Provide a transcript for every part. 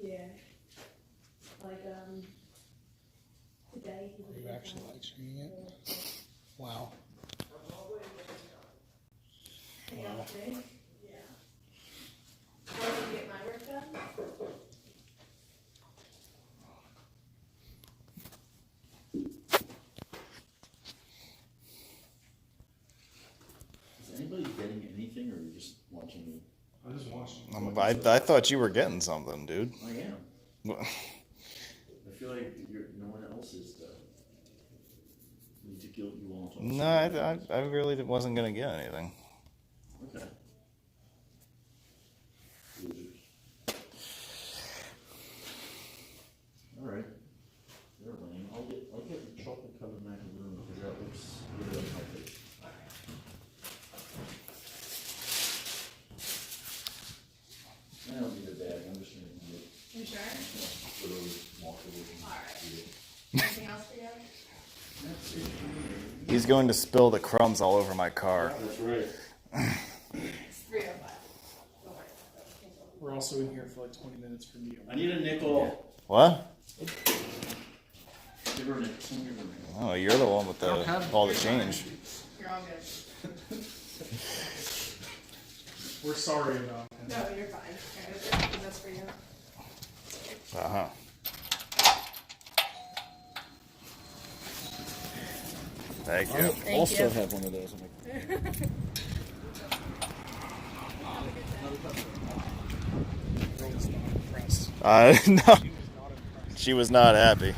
Yeah. Like, today. You actually like shooting it? Wow. Yeah. How did you get my work done? Is anybody getting anything, or are you just watching me? I'm just watching. I thought you were getting something, dude. I am. I feel like no one else is, though. Need to guilt you all. No, I really wasn't gonna get anything. Okay. Losers. All right. They're lame. I'll get the chocolate covered macaroon because that looks really unhealthy. I don't need a bag. I'm just gonna eat it. You sure? Literally walk away from Alright. Anything else for you? That's it. He's going to spill the crumbs all over my car. That's right. It's 3:05. Don't worry about that. We're also in here for like 20 minutes for meal. I need a nickel. What? Give her a nickel. Someone give her a nickel. Oh, you're the one with all the change. You're all good. We're sorry about that. No, you're fine. Okay, that's for you. Uh-huh. Thank you. Thank also you. have one of those. Girl's not impressed. No. She was not happy.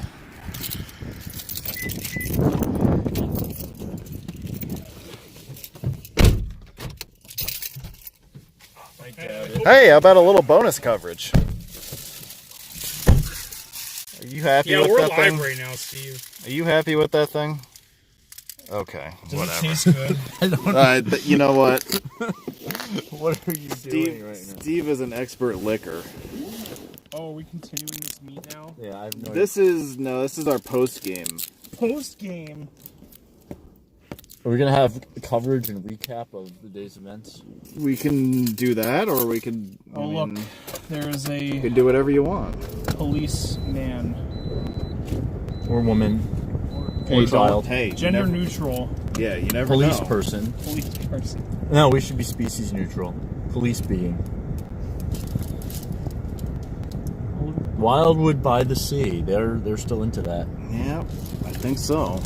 Hey, how about a little bonus coverage? Are you happy with that thing? Yeah, we're live right now, Steve. Are you happy with that thing? Okay, Does whatever. it taste good? I don't But you know what? What are you doing right now? Steve is an expert licker. Oh, are we continuing this meet now? Yeah, I have no This is our post game. Post game. Are we going to have coverage and recap of the day's events? We can do that, or we can. Oh, look. There is You a can do whatever you want. policeman. Or woman. Or A child. Hey, you Gender never- neutral Yeah, you never Police know. person. police person. No, we should be species neutral. Police being. Wildwood by the sea. They're still into that. Yeah, I think so.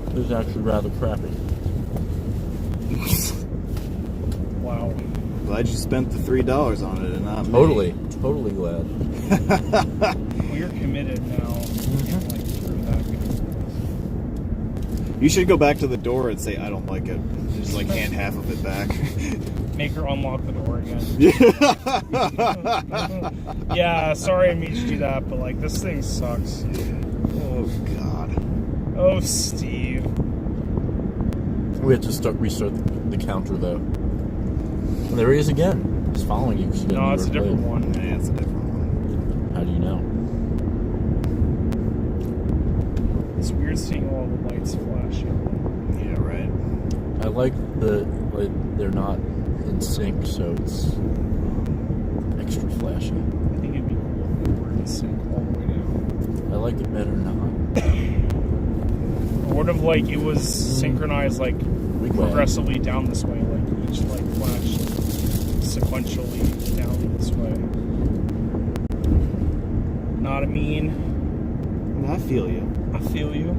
It was actually rather crappy. Wow. Glad you spent the $3 on it and not me. Totally glad. We're committed now. Can't, like, turn back. You should go back to the door and say, I don't like it. Just like hand half of it back. Make her unlock the door again. Yeah, sorry I made you do that, but like this thing sucks. Oh, God. Oh, Steve. We have to restart the counter though. And there he is again. He's following you. No, it's a different one. Yeah, it's a different one. How do you know? It's weird seeing all the lights flashing. Yeah, right. I like they're not in sync, so it's extra flashy. I think it'd be cool if we were in sync all the way down. I like it better not. Or what if like it was synchronized like progressively down this way, like each light flashed sequentially down this way. Not a mean. I feel you. I feel you.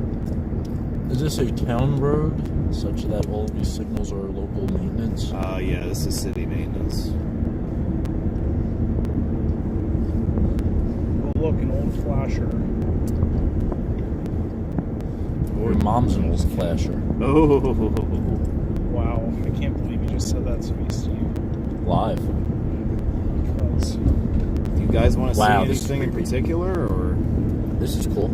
Is this a town road, such that all of these signals are local maintenance? Yeah, this is city maintenance. Oh, look, an old flasher. Your mom's an old flasher. Oh. Wow, I can't believe you just said that to me, Steve. Live. Because You guys want to Wow, see this is anything in creepy. particular, or? This is cool.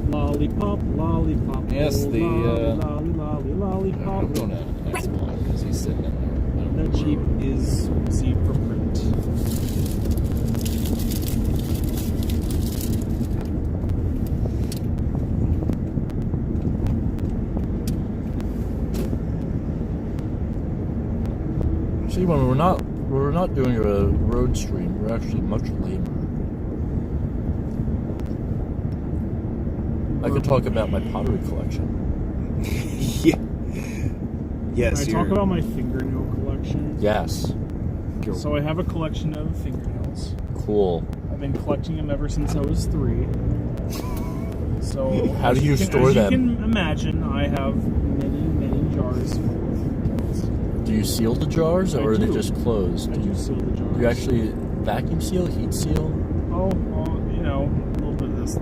lollipop, lollipop. Yes, oh, the, lolly, lolly, lollipop. I'm going to ask him because he's sitting in there. I don't That know Jeep where- is zebra print. See, when we're not doing a road stream, we're actually much lamer. I could talk about my pottery collection. Yeah. Yes, Can I talk about my fingernail collection? Yes. So I have a collection of fingernails. Cool. I've been collecting them ever since I was 3. So How do you store them? As you can imagine, I have many jars full of fingernails. Do you seal the jars, or are they just closed? I do seal the jars. Do you actually vacuum seal, heat seal? Oh, you know, a little bit of this.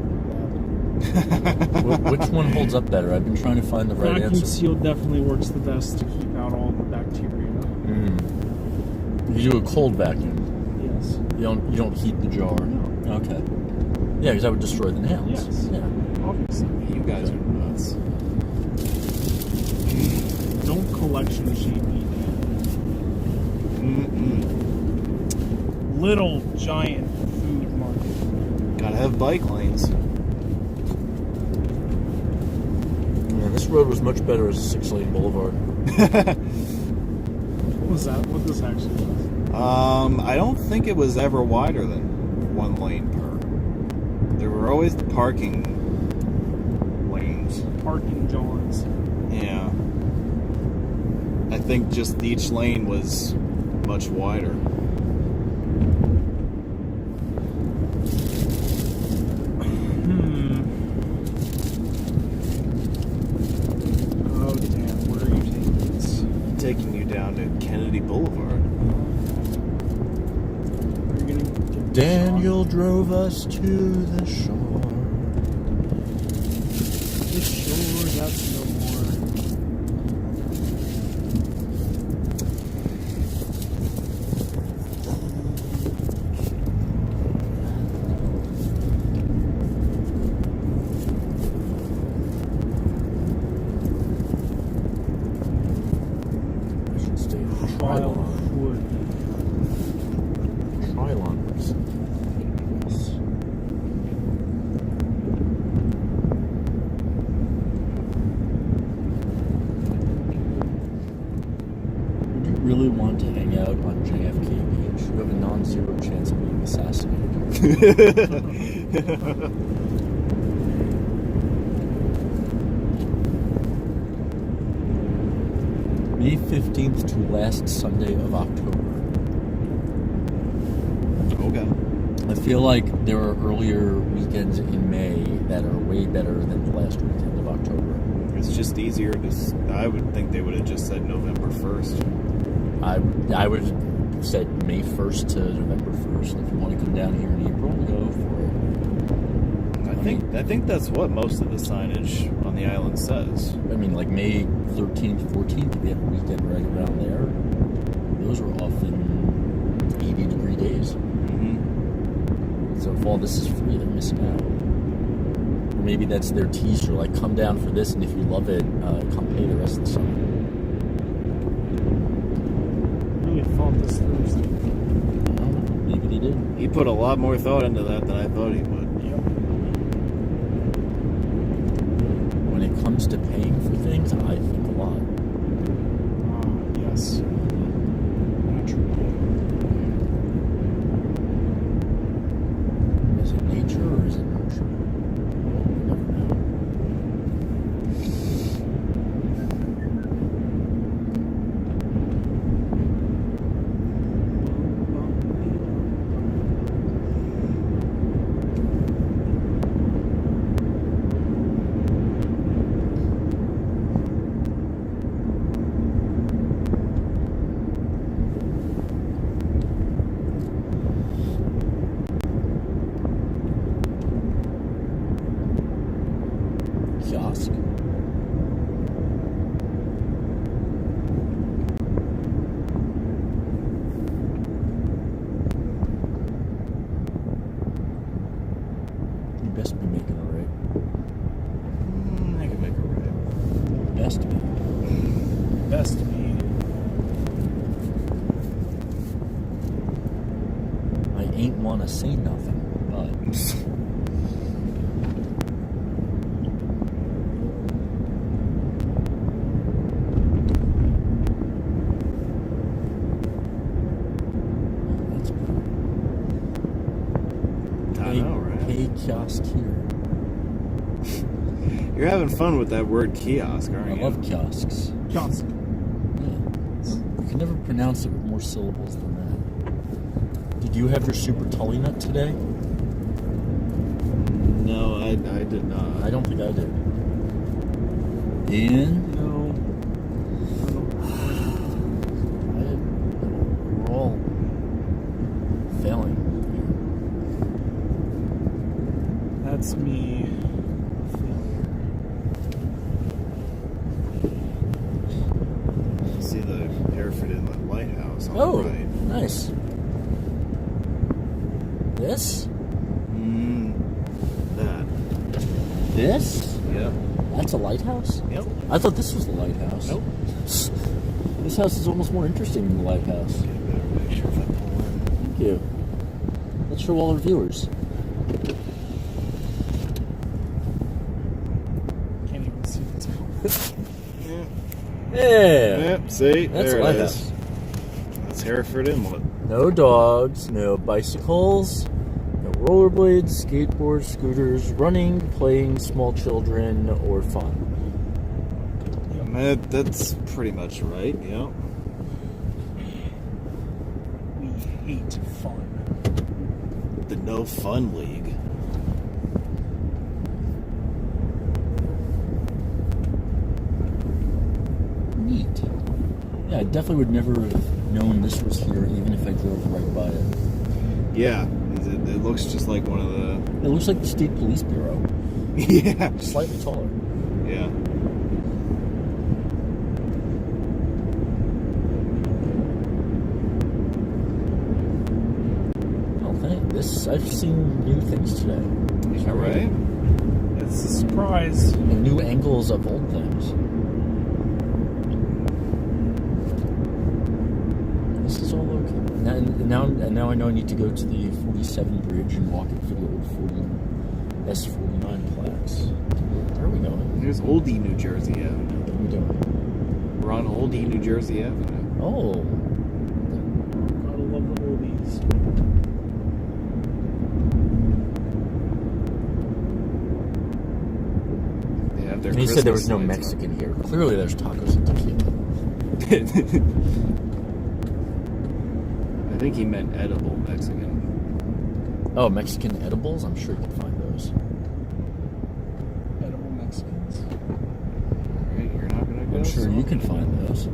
Which one holds up better? I've been trying to find the right Vacuum answer. seal definitely works the best to keep out all the bacteria. You do a cold vacuum. Yes. You don't heat the jar. No. Okay. Yeah, because that would destroy the nails. Yes. Yeah. Obviously. You guys are nuts. Don't collection sheet me, man. Little giant food market. Gotta have bike lanes. Yeah, this road was much better as a 6-lane boulevard. What was that? What this actually was? I don't think it was ever wider than 1 lane per. There were always the parking lanes. Parking Johns. Yeah. I think just each lane was much wider. Oh damn, where are you taking this? Taking you down to Kennedy Boulevard. Are you gonna get Daniel drove us to the shore. the shore? That's no more. I should stay Trilon. Wildwood. Trilon. Would you really want to hang out on JFK Beach? You have a non-zero chance of being assassinated. May 15th to last Sunday of October. Okay. I feel like there are earlier weekends in May that are way better than the last weekend of October. It's just easier to. I would think they would have just said November 1st. I would have said May 1st to November 1st. If you want to come down here in April, go for it. I think that's what most of the signage on the island says. I mean, like May 13th, 14th, we have a weekend right around there. Those are often 80-degree days. So if all this is free, they're missing out. Or maybe that's their teaser, like come down for this, and if you love it, come pay the rest of the summer. I really thought this Thursday. Maybe they did. He put a lot more thought into that than I thought he would. Yep. When it comes to paying for things, I think a lot. Yes. Naturally. Is it nature or is it nurture? You never know. Kiosk. You best be making it right. I can make it right. Best be. Best me. I ain't wanna say nothing, but You're having fun with that word kiosk, aren't I you? love kiosks. Kiosk. Yeah. You can never pronounce it with more syllables than that. Did you have your super tully nut today? No, I did not. I don't think I did. And No. we're all failing That's me. See the Hereford Inlet Lighthouse on here. Oh, the right. nice. This? That. This? Yep. That's a lighthouse? Yep. I thought this was the lighthouse. Nope. This house is almost more interesting than the lighthouse. Get a better picture if I pull in. Thank you. Let's show all our viewers. Can't even see the top. Yeah. Yep, see? That's there a it lighthouse. is. That's Hereford Inlet. No dogs, no bicycles, no rollerblades, skateboards, scooters, running, playing, small children, or fun. That's pretty much right, yeah. We hate fun. The No Fun League. Neat. Yeah, I definitely would never have known this was here, even if I drove right by it. Yeah, it looks just like one of the... It looks like the State Police Bureau, Yeah. slightly taller. Yeah. I've seen new things today. Is that right? It's a surprise. And new angles of old things. This is all okay. Now I know I need to go to the 47 bridge and walk it for the old S49 plaques. Where are we going? Here's Oldie, New Jersey Avenue. What are we doing? We're on Oldie, New Jersey Avenue. Oh. Gotta love the oldies. They have their And he said there was no Christmas lights Mexican here. Clearly there's tacos and tequila. I think he meant edible Mexican. Oh, Mexican edibles? I'm sure you can find those. Edible Mexicans. Alright, you're not gonna go. I'm sure you can find those.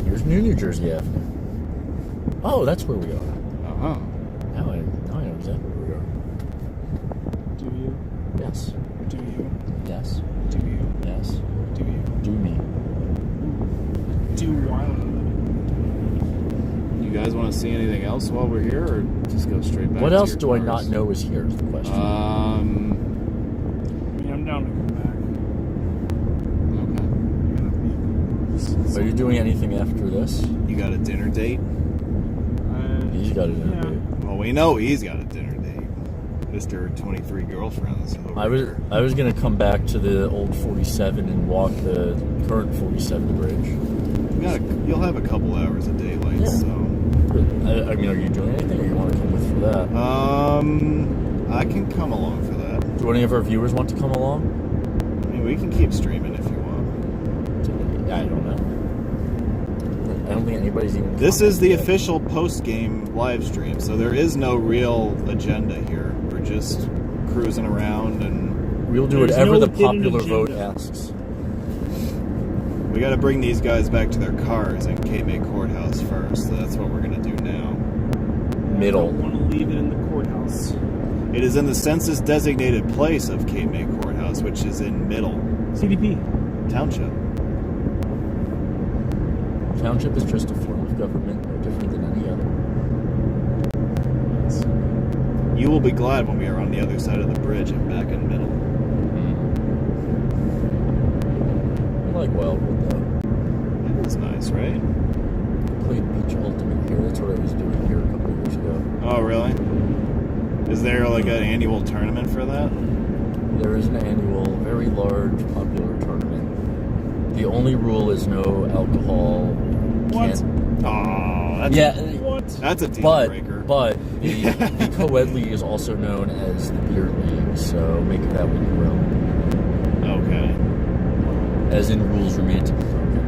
Here's New Jersey Avenue. Oh, that's where we are. Uh-huh. Now I know exactly where we are. Do you? Yes. Do you? Yes. Do you? Yes. Do you? Do me. Do Wildwood. You guys want to see anything else while we're here, or just go straight back What to else your do I cars? not know is here is the question. I mean, I'm down to come back. Are you doing anything after this? You got a dinner date? He's got a dinner yeah. date. Well, we know he's got a dinner date. Mr. 23 girlfriends. over I was gonna come back to the old 47 and walk the current 47 bridge. You'll have a couple hours of daylight, Yeah. so. I mean, are you doing anything, or you want to come with for that? I can come along for that. Do any of our viewers want to come along? I mean, we can keep streaming if you want. I don't know. I don't think anybody's even. This is the yet. official post-game live stream, so there is no real agenda here. We're just cruising around, and We'll do There's whatever no the hidden popular vote agenda. asks. we got to bring these guys back to their cars in Cape May Courthouse first. So that's what we're going to do now. Middle. I don't want to leave it in the courthouse. It is in the census-designated place of Cape May Courthouse, which is in Middle CDP. Township. Township is just a form of government, no different than any other. You will be glad when we are on the other side of the bridge and back in Middle. I like Wildwood though. It is nice, right? I played Beach Ultimate here. That's what I was doing here a couple of years ago. Oh, really? Is there like an annual tournament for that? There is an annual, very large, popular tournament. The only rule is no alcohol. What? Oh, that's Yeah, What? that's a deal breaker. but the co-ed league is also known as the beer league, so make of that what you will. As in, rules remain to be broken.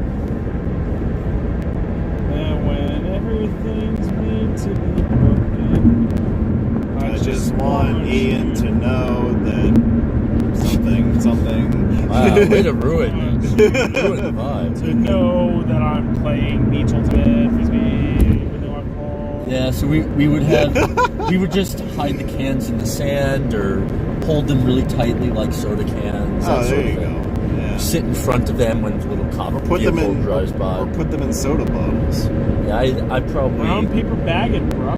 And when everything's made to be broken, I just want Ian to know that something. Wow, way to ruin the vibe. to know that I'm playing Beach Ultimate Frisbee, even though I'm called. Yeah, so we would just hide the cans in the sand or hold them really tightly like soda cans. Oh, that sort there of you thing. go. Yeah. Sit in front of them when the little cop Put them vehicle in, drives by. or put them in soda bottles. Yeah, I probably Brown paper bag it, bro.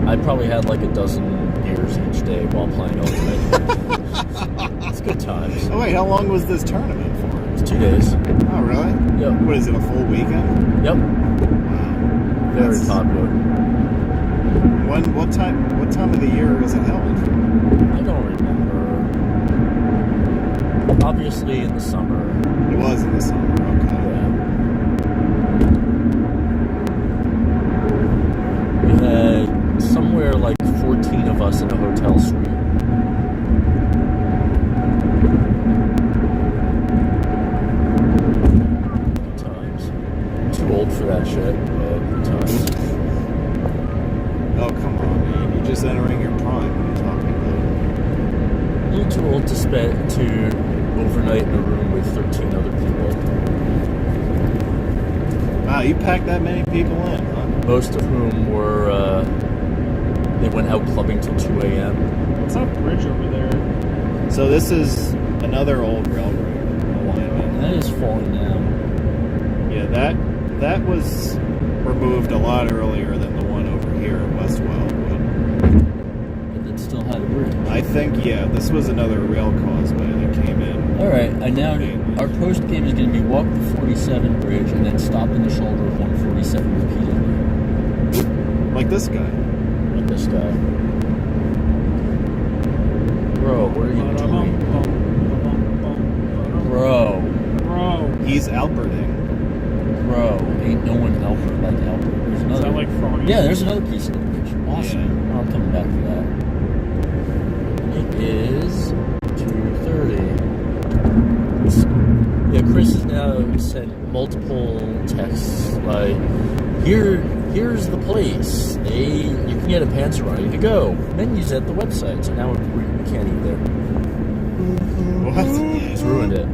I probably had like a dozen beers each day while playing Ultimate. It's good times. Oh wait, how long was this tournament for? It's 2 days. Oh really? Yep. What is it? A full weekend? Yep. Wow. Very That's- popular. What time of the year is it held? I don't remember. Obviously in the summer. It was in the summer. Okay. Yeah. We had somewhere like 14 of us in a hotel suite. Good times. Too old for that shit, but good times. Oh come on, man! You're just entering your prime. What are you talking A little too old to overnight in a room with 13 other people. about? Wow, you packed that many people in, huh? Most of whom were, they went out clubbing till 2 a.m. What's that bridge over there? So this is another old railroad alignment. That is falling down. Yeah, that was removed a lot earlier than the one over here at West Wildwood. But it still had a bridge. I think, yeah, this was another rail causeway that came in. Alright, our post game is going to be walk the 47 bridge and then stop in the shoulder of 147 repeatedly. Like this guy. Like this guy. Bro, what are you doing? Bro. He's Alberting. Bro, ain't no one Albert like Albert. There's Is another. that like Froggy? Yeah, there's another piece of the bridge. Awesome. Yeah. I'm coming back for that. It is 2:30. Yeah, Chris has now sent multiple texts like, here's the place. You can get a pants ready to go. Menus at the website. So now we can't eat there. What? It's ruined it.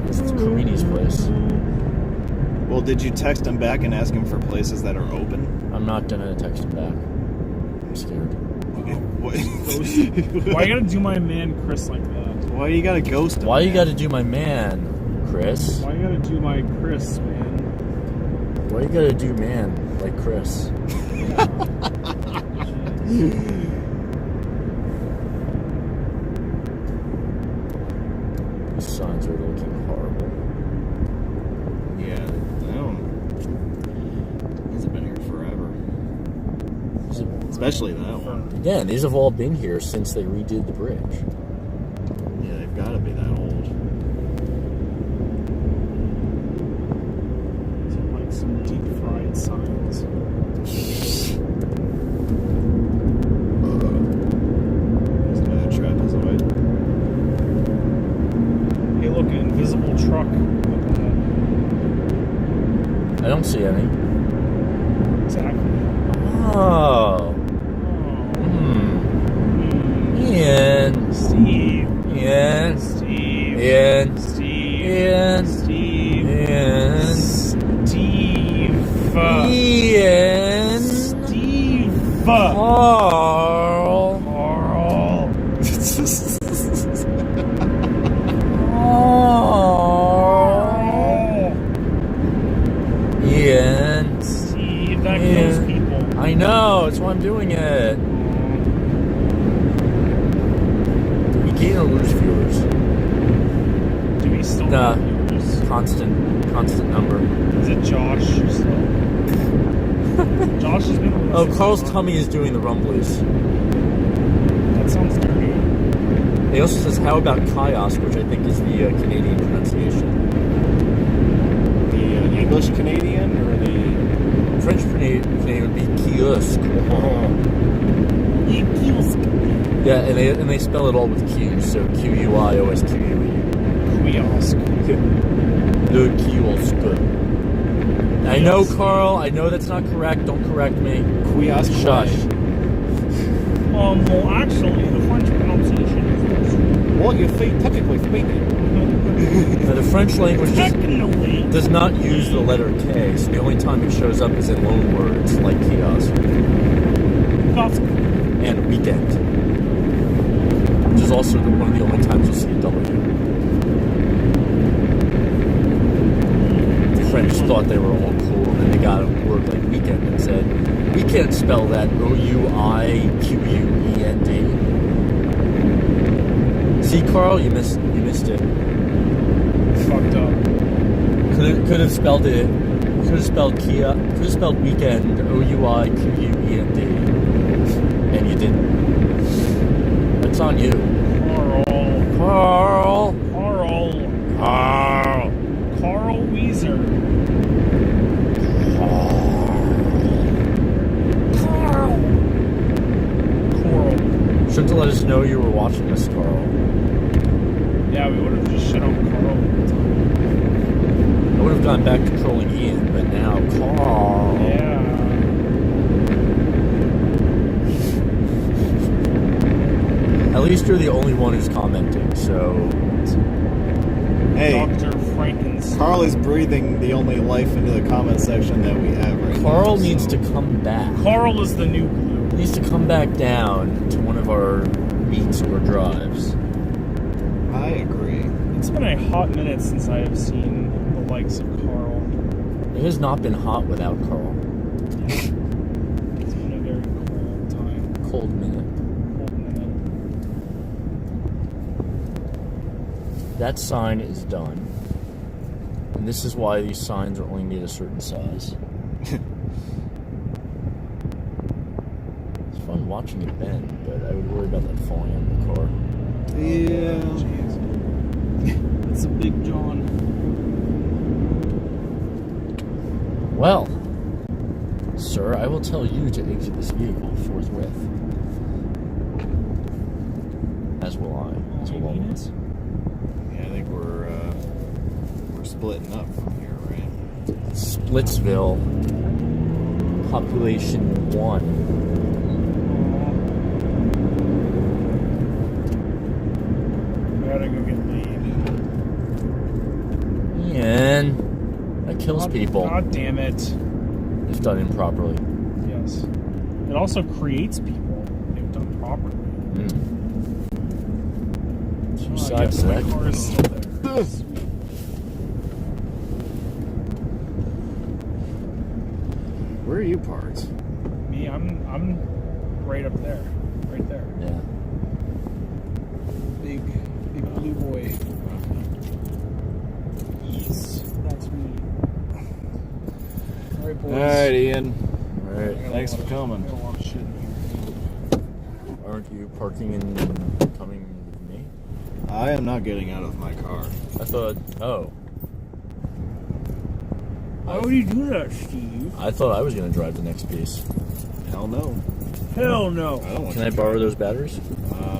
It's Karini's place. Well, did you text him back and ask him for places that are open? I'm not gonna text him back. I'm scared. What? Why you gotta do my man Chris like that? Why you gotta ghost him? Why you man? gotta do my man, Chris? Why you gotta do my Chris, man? Why you gotta do man like Chris? These signs are looking horrible. Yeah, I don't. He's been here forever. Especially that one. Again, these have all been here since they redid the bridge. Yeah, they've got to be that old. So like some deep fried signs. There's another trapezoid. Hey, look, an invisible truck. I don't see any. Exactly. Oh. Ian. Steve. Ian. Steve. Ian. Steve. Ian. Steve. Ian. Steve. Ian. Steve. Carl. Carl. Ian. Steve, that Ian. kills people. I know, that's why I'm doing it. Do we gain or lose viewers? Do we still Nah. have viewers? Constant number. Is it Josh? Josh has been with us Oh, since Carl's the start. tummy is doing the rumblies. That sounds dirty. He also says, how about kiosk, which I think is the Canadian pronunciation. The English Canadian or the French Canadian would be kiosk. Yeah, and they spell it all with Q, so Q-U-I-O-S-Q-U-E. kiosk. The kiosk. I know, Carl. I know that's not correct. Don't correct me. Kiosk. Shush. Well, actually, the French pronunciation is this. Well, you see, technically speaking. Now, the French language Technically. does not use the letter K, so the only time it shows up is in loan words like kiosk Kiosk. and weekend, which is also one of the only times you'll see a W. The French thought they were all cool, and then they got a word like weekend and said, "We can't spell that O-U-I-Q-U-E-N-D." See, Carl, you missed it. Fucked up. Could have spelled it. Could have spelled Kia. Could have spelled weekend O-U-I-Q-U-E-N-D, and you didn't. That's on you, Carl. Carl Weezer. Coral. Shouldn't have let us know you were watching this, Carl. Yeah, we would have just shit on Carl all the time. I would have gone back to trolling Ian, but now Carl. Yeah. At least you're the only one who's commenting, so. Hey, Dr. Frankenstein. Carl is breathing the only life into the comment section that we have right now. Carl needs to come back. Carl is the new glue. He needs to come back down to one of our meets or drives. I agree. It's been a hot minute since I have seen the likes of Carl. It has not been hot without Carl. It's been a very cold time. Cold minute. Cold minute. That sign is done. And this is why these signs are only made a certain size. It's fun watching it bend, but I would worry about that falling on the car. Yeah. Jeez. It's a big John. Well, sir, I will tell you to exit this vehicle forthwith. As will I. As will all of us. Yeah, I think we're splitting up from here, right? Splitsville, population 1. Gotta go get laid. And that kills people God damn it. if done improperly. Yes. It also creates people if done properly. Besides yes, my that, car is still there. Sweet. Where are you parked? Me, I'm right up there. Right there. yeah. Big blue boy. Yes, that's me. Alright, boys. Alright, Ian. All right. Thanks for coming. I got a lot of shit in here. Aren't you parking and coming with me? I am not getting out of my car. I thought. Oh. Why would you do that, Steve? I thought I was going to drive the next piece. Hell no. Hell no. I don't want Can I to. borrow those batteries?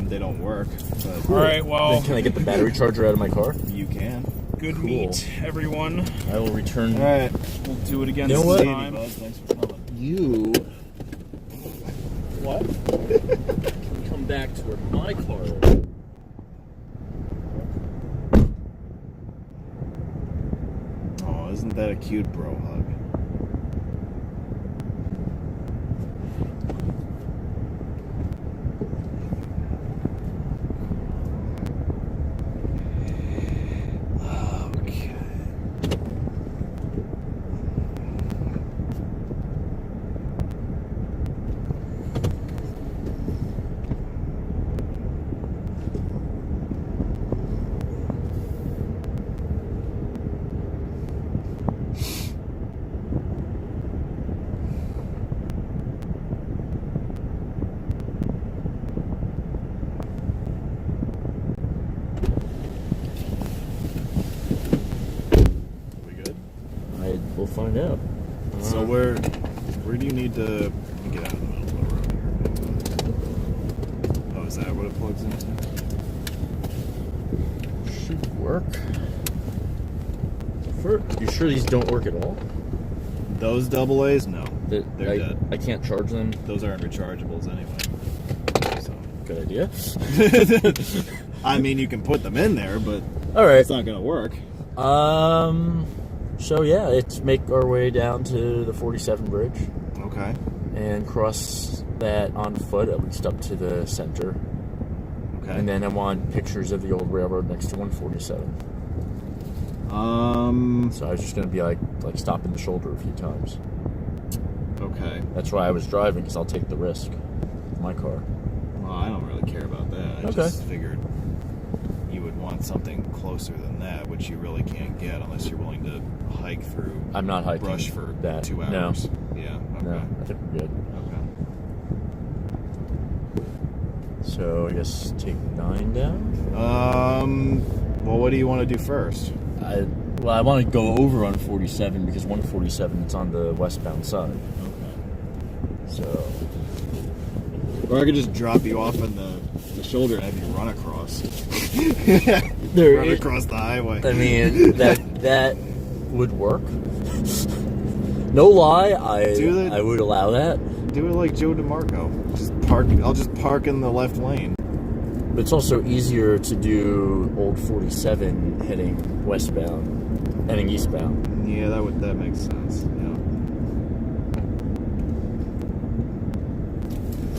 They don't work, but Alright, well, Then can I get the battery charger out of my car? you can. good Cool. meet, everyone. I will return. Alright. We'll do it again You know what? sometime. Thanks for coming. You What? can come back to where my car is. Oh, isn't that a cute bro hug? Okay. We good? We'll find out. So where do you need to let me get out of the middle of the road here? Oh, is that what it plugs into? Should work. You sure these don't work at all? Those double A's, no. They're dead. I can't charge them. Those aren't rechargeables anyway. So. Good idea. I mean, you can put them in there, but All right. it's not going to work. So yeah, let's make our way down to the 47 bridge Okay. and cross that on foot at least up to the center. Okay. And then I want pictures of the old railroad next to 147. So I was just gonna be like stopping the shoulder a few times. Okay. That's why I was driving, because I'll take the risk with my car. Well, I don't really care about that. I Okay. just figured you would want something closer than that, which you really can't get unless you're willing to hike through. I'm not hiking brush for that. 2 No. hours. Yeah. Okay. No, I think we're good. Okay. So I guess take 9 down. Well, what do you want to do first? I want to go over on 47 because 147 it's on the westbound side. Okay. So Or I could just drop you off on the shoulder and have you run across. Run across the highway. I mean that would work. No lie, I would allow that. Do it like Joe DeMarco. Just park. I'll just park in the left lane. But it's also easier to do old 47 heading westbound, heading eastbound. Yeah, that makes sense. Yeah.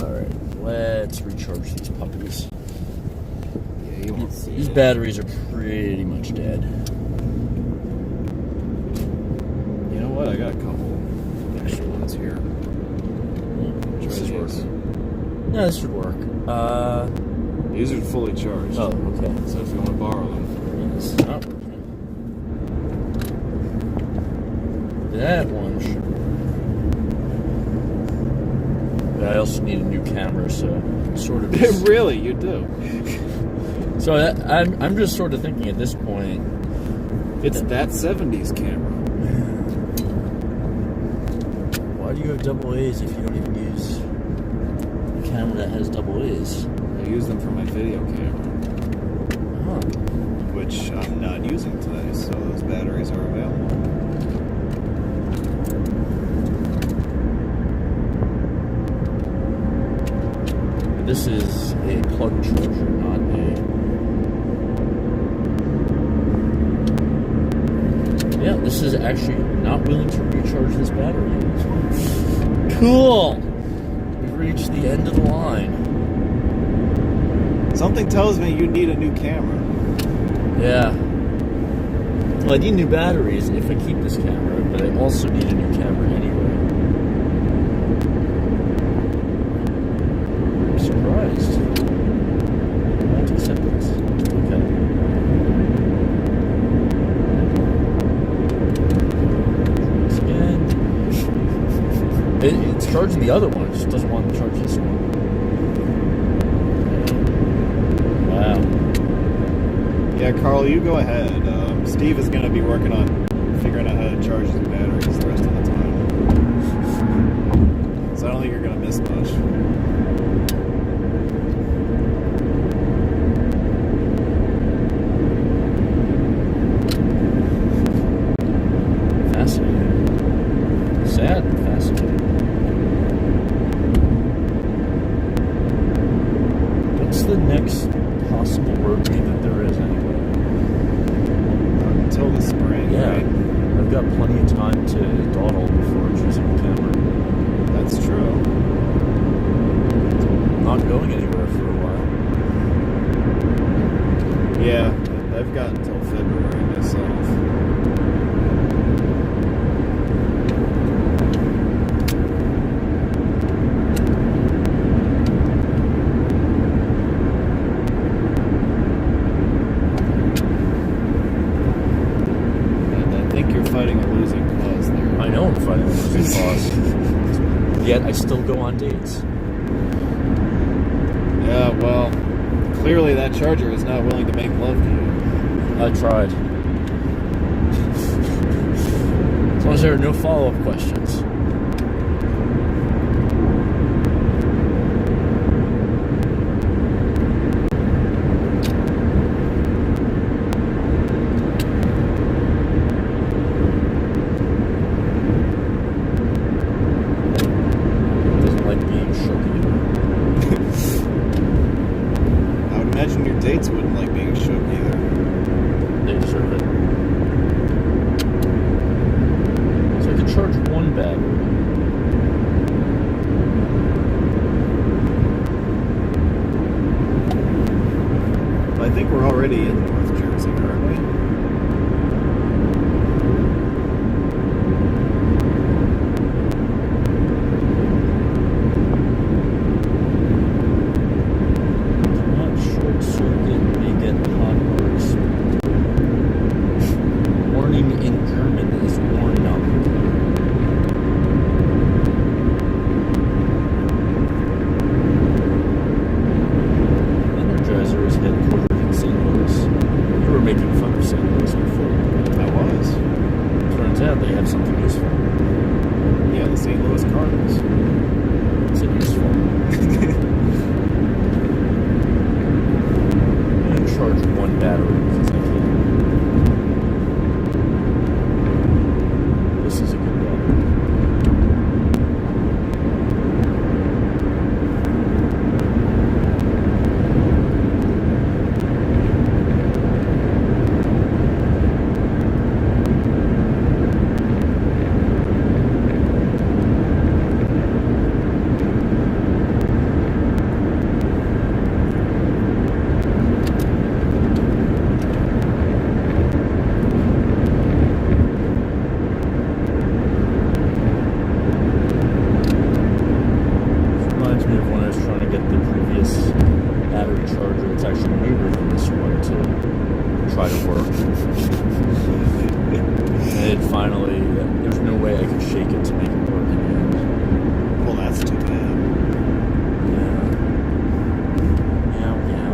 All right, let's recharge these puppies. Yeah, you won't see These it. batteries are pretty much dead. You know what? I got a couple extra ones here. Try This is these. working. Yeah, this should work. These are fully charged. Oh, okay. So if you want to borrow them. It's not working. That one should work. But I also need a new camera, so sort of. Really, you do. So I'm just sort of thinking at this point. It's that 70s camera. Why do you have double A's if you don't even use a camera that has double A's? I use them for my video camera, Huh. which I'm not using today, so those batteries are available. This is a plug charger, not a. Yeah, this is actually not willing to recharge this battery. Cool! We've reached the end of the line. Something tells me you need a new camera. Yeah. Well, I need new batteries if I keep this camera, but I also need a new camera anyway. I'm surprised. I won't accept this. Okay. Once again. It's charging the other one, it just doesn't want to charge this one. Wow. Yeah, Carl, you go ahead. Steve is going to be working on figuring out how to charge his batteries the rest of the time. So I don't think you're going to miss much. Fascinating. Sad, but fascinating. What's the next possible road game that there is anyway? Until the spring, Yeah, right? I've got plenty of time to dawdle before choosing a camera. That's true. I'm not going anywhere for a while. Yeah, I've got until February myself. And I think you're fighting a losing cause there. I know I'm fighting a losing cause. Yet I still go on dates. Yeah, well, clearly that charger is not willing to make love to you. I tried. As long as there are no follow-up questions. making fun of St. Louis before. I was. Turns out they have something useful. Yeah, the St. Louis Cardinals. Is it useful? I'm going to charge one battery because I can. This is a good battery. Reminds me of when I was trying to get the previous battery charger. It's actually newer than this one to try to work. And it finally, there's no way I could shake it to make it work in the end. Well, that's too bad. Yeah. Yeah.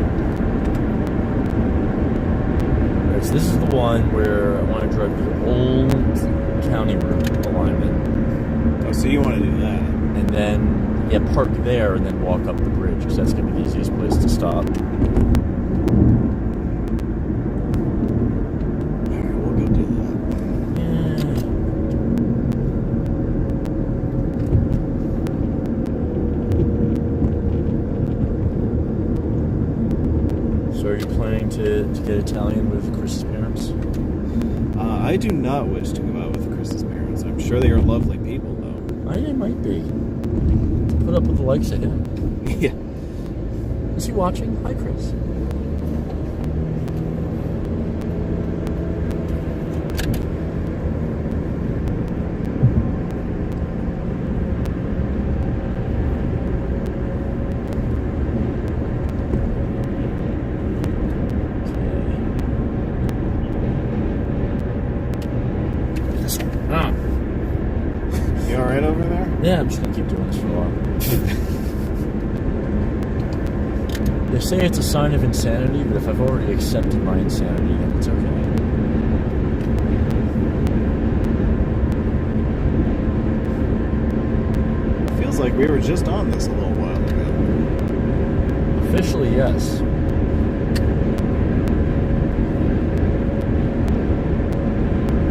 Alright, so this is the one where I want to drive the old county route alignment. Oh, so you want to do that? And then, park there and then walk up the bridge, because that's going to be the easiest place to stop. Alright, we'll go do that. So are you planning to get Italian with Chris's parents? I do not wish to go out with Chris's parents. I'm sure they are lovely people, though. It might be. Put up with the likes of him. Yeah. Is he watching? Hi, Chris. You alright over there? Yeah, I'm just gonna keep doing this for a while. They say it's a sign of insanity, but if I've already accepted my insanity, then it's okay. Feels like we were just on this a little while ago. Officially, yes. If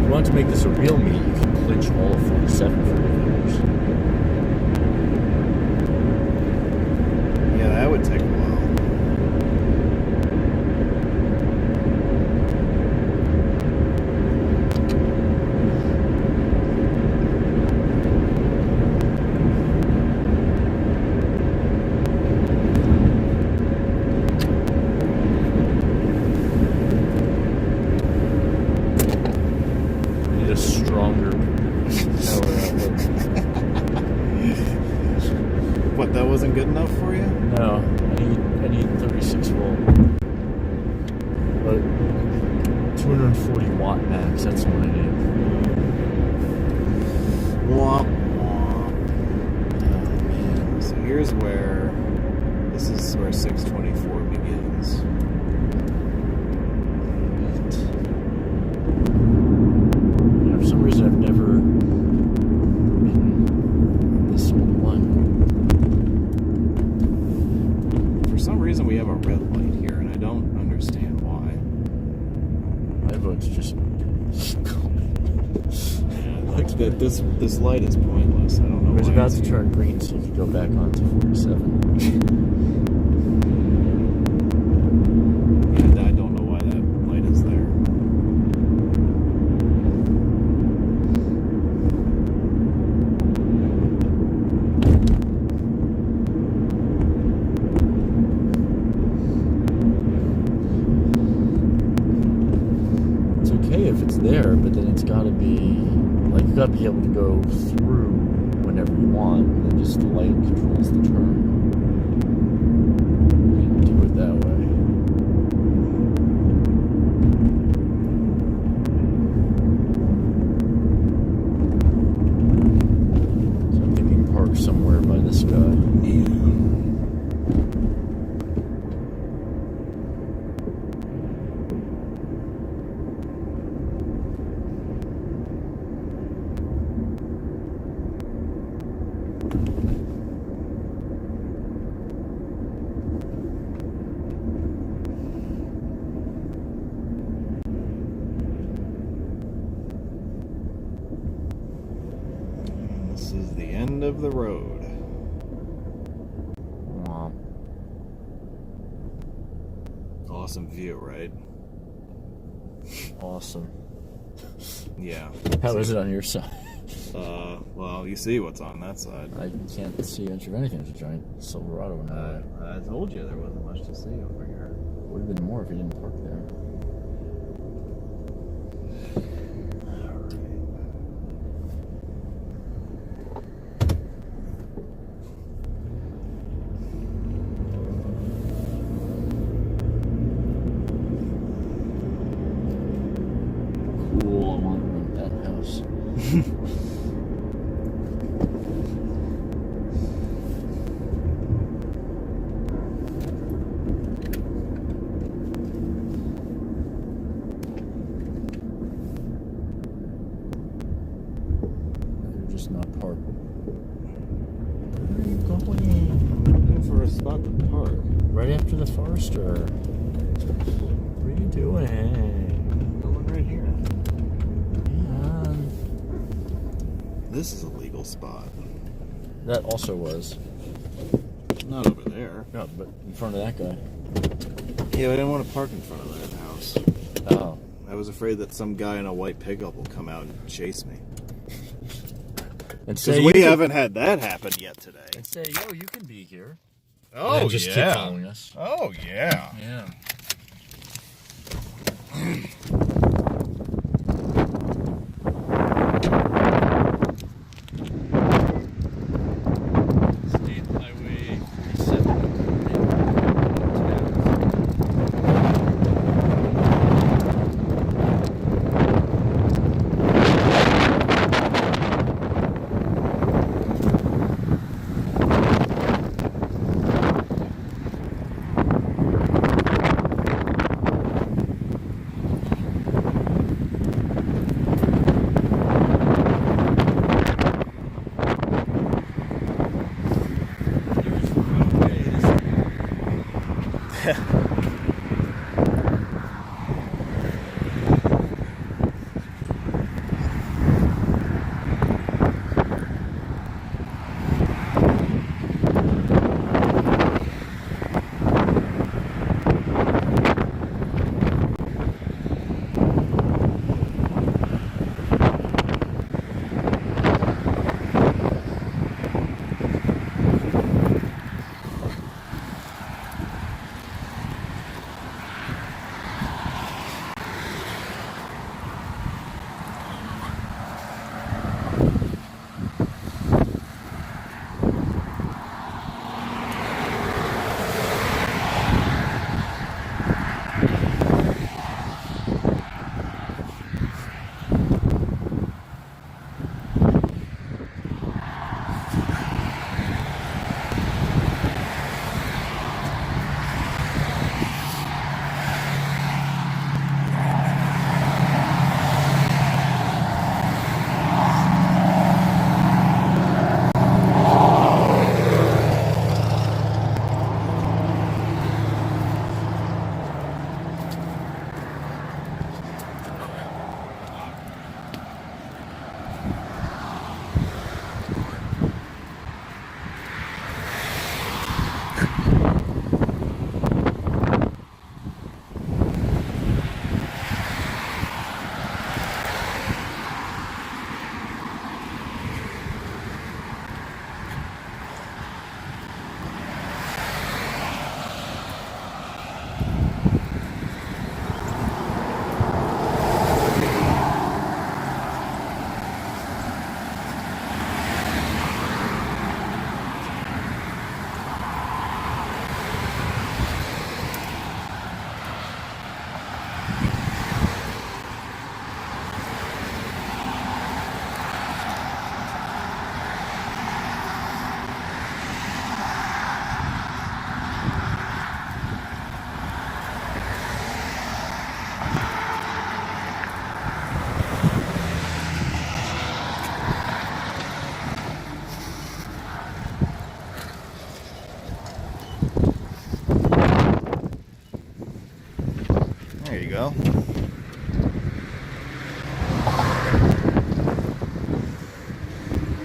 you want to make this a real meet, you can clinch all of 47 for your viewers. Yeah, that would take a while. Need a stronger power outlet. What, that wasn't good enough for you? No, I need 36 volt. But 240 watt max, that's what I need. Womp womp. Oh man. So here's where, this is where 624 begins. Yeah, for some reason I've never been this one. For some reason we have a red light here and I don't understand why. My vote's just Like this light is pointless. I don't know it was why about it's to here. turn green so you could go back on to 47. And I don't know why that light is there. It's okay if it's there, but then it's gotta be like you gotta be able to go through whenever you want, and then just the light controls the turn. You can do it that way. So I'm thinking park somewhere by this guy. This is the end of the road. Wow. Awesome view, right? Awesome. Yeah. How is it on your side? Well, you see what's on that side. I can't see much of anything. There's a giant Silverado in there. I told you there wasn't much to see over here. Would have been more if you didn't park there. Cool, I want to rent that house. They're just not parked. Where are you going? Looking for a spot to park. Right after the Forester. What are you doing? Going right here. Man. This is a legal spot. That also was. Not over there. No, but in front of that guy. Yeah, I didn't want to park in front of that house. Oh. I was afraid that some guy in a white pickup will come out and chase me. And Because say we you haven't had that happen yet today. and say, yo, you can be here. Oh, And just keep following us. Oh, yeah. Yeah. State Highway 37.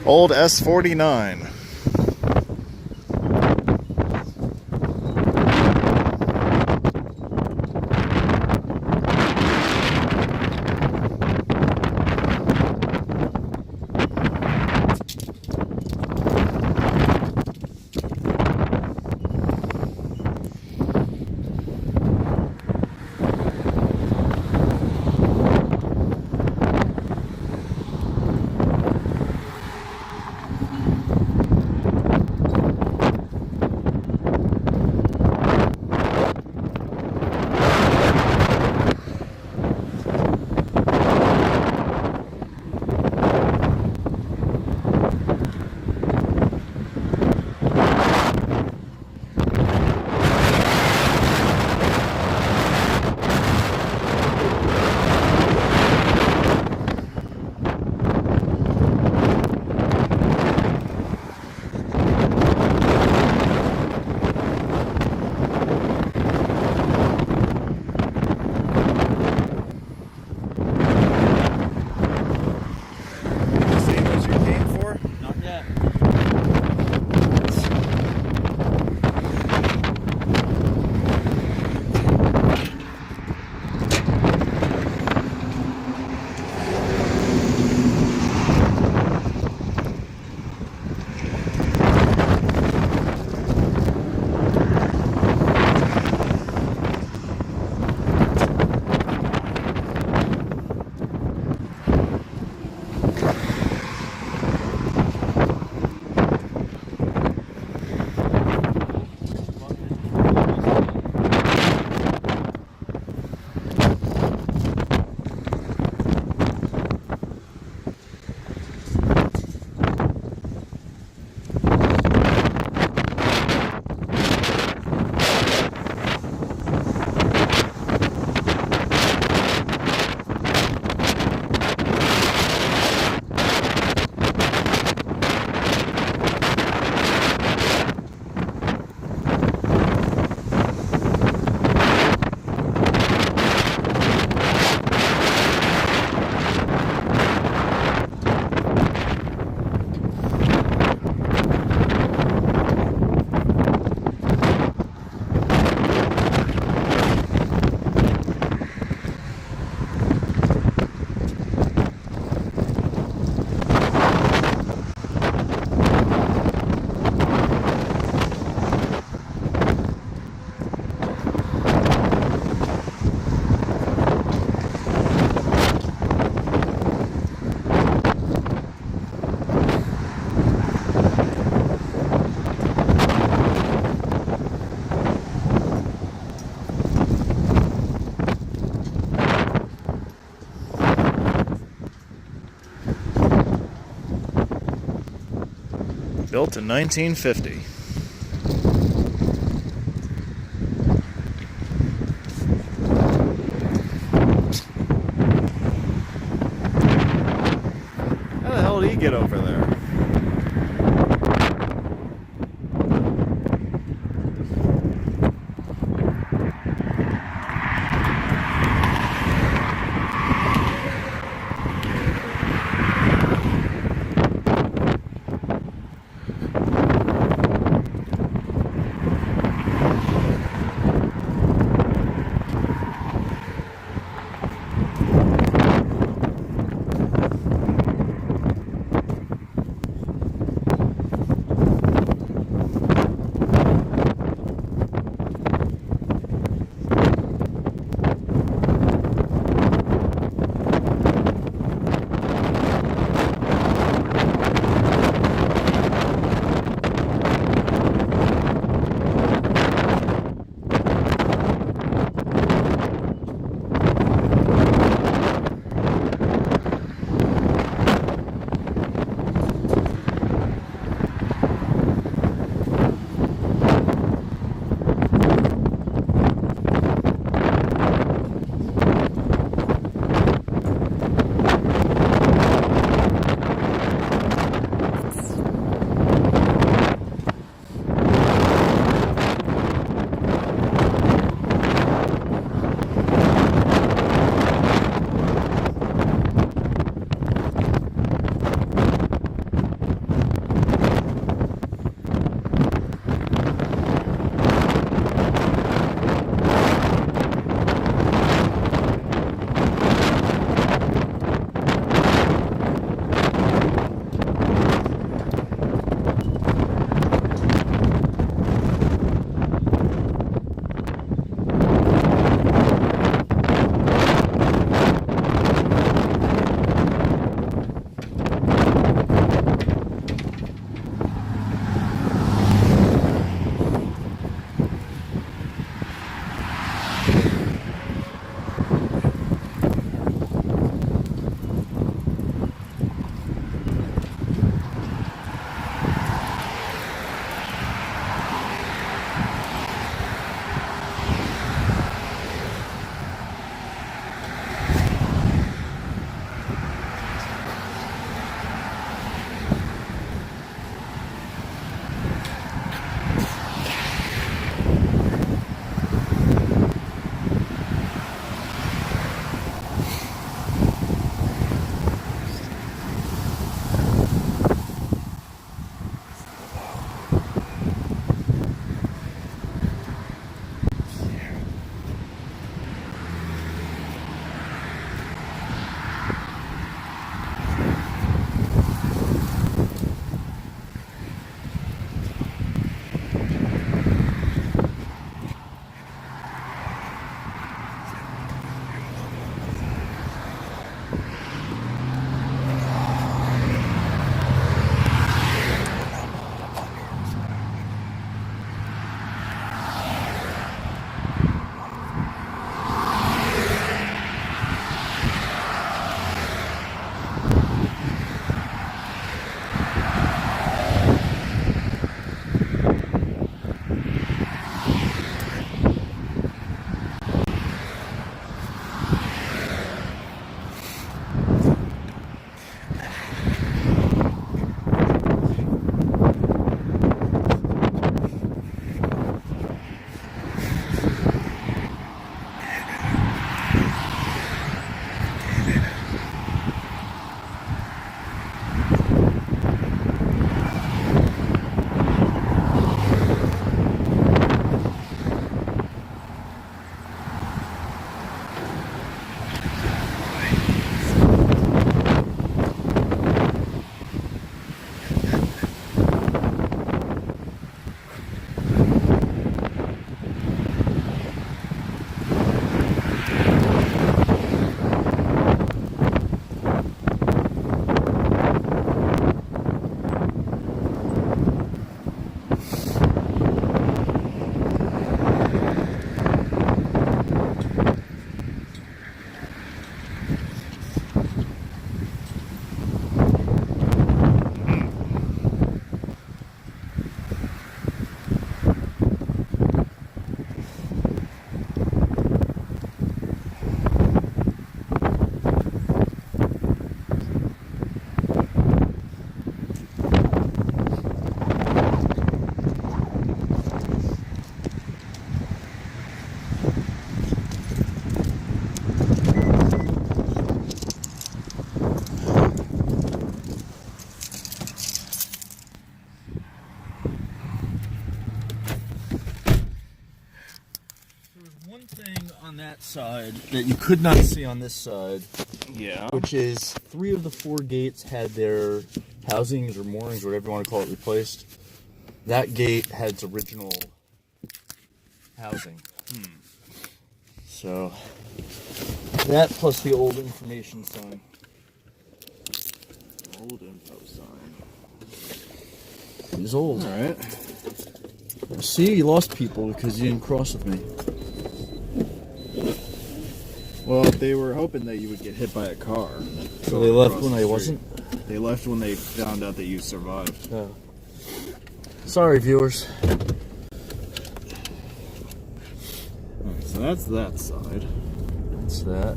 Old S49. Built in 1950. How the hell did he get over there? side that you could not see on this side, Yeah. which is 3 of the 4 gates had their housings or moorings, or whatever you want to call it, replaced. That gate had its original housing. So, that plus the old information sign. Old info sign. He's old. All right. See, you lost people because you didn't cross with me. Well, they were hoping that you would get hit by a car. So they left Across when the I street. wasn't? They left when they found out that you survived. Oh. Sorry, viewers. Alright, so that's that side. That's that.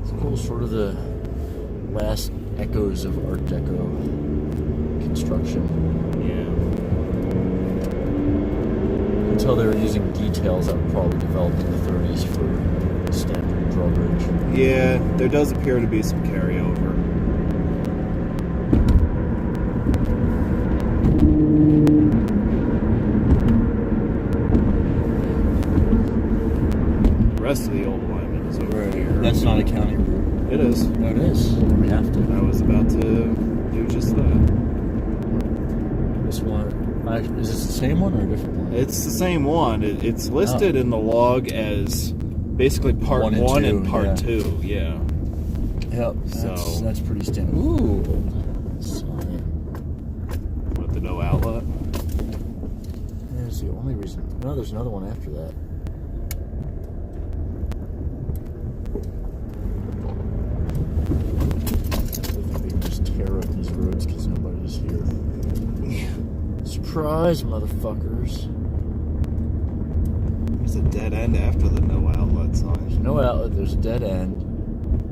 It's cool, sort of the last echoes of Art Deco construction. Yeah. Until they were using details that were probably developed in the 30s for standard drawbridge. Yeah, there does appear to be some carryover. The rest of the old alignment is over here. That's not a county route. It is. No, it is. We have to. I was about to do just that. This one. Is this the same one or a different one? It's the same one. It's listed in the log as basically part 1 1 and and 2, part 2. Yeah. Yep. So- That's pretty standard. Ooh. Sign. With the no outlet. There's the only reason. No, there's another one after that. I think they can just tear up these roads because nobody's here. Surprise, motherfuckers. There's a dead end after the no outlet There's sign. no outlet, there's a dead end.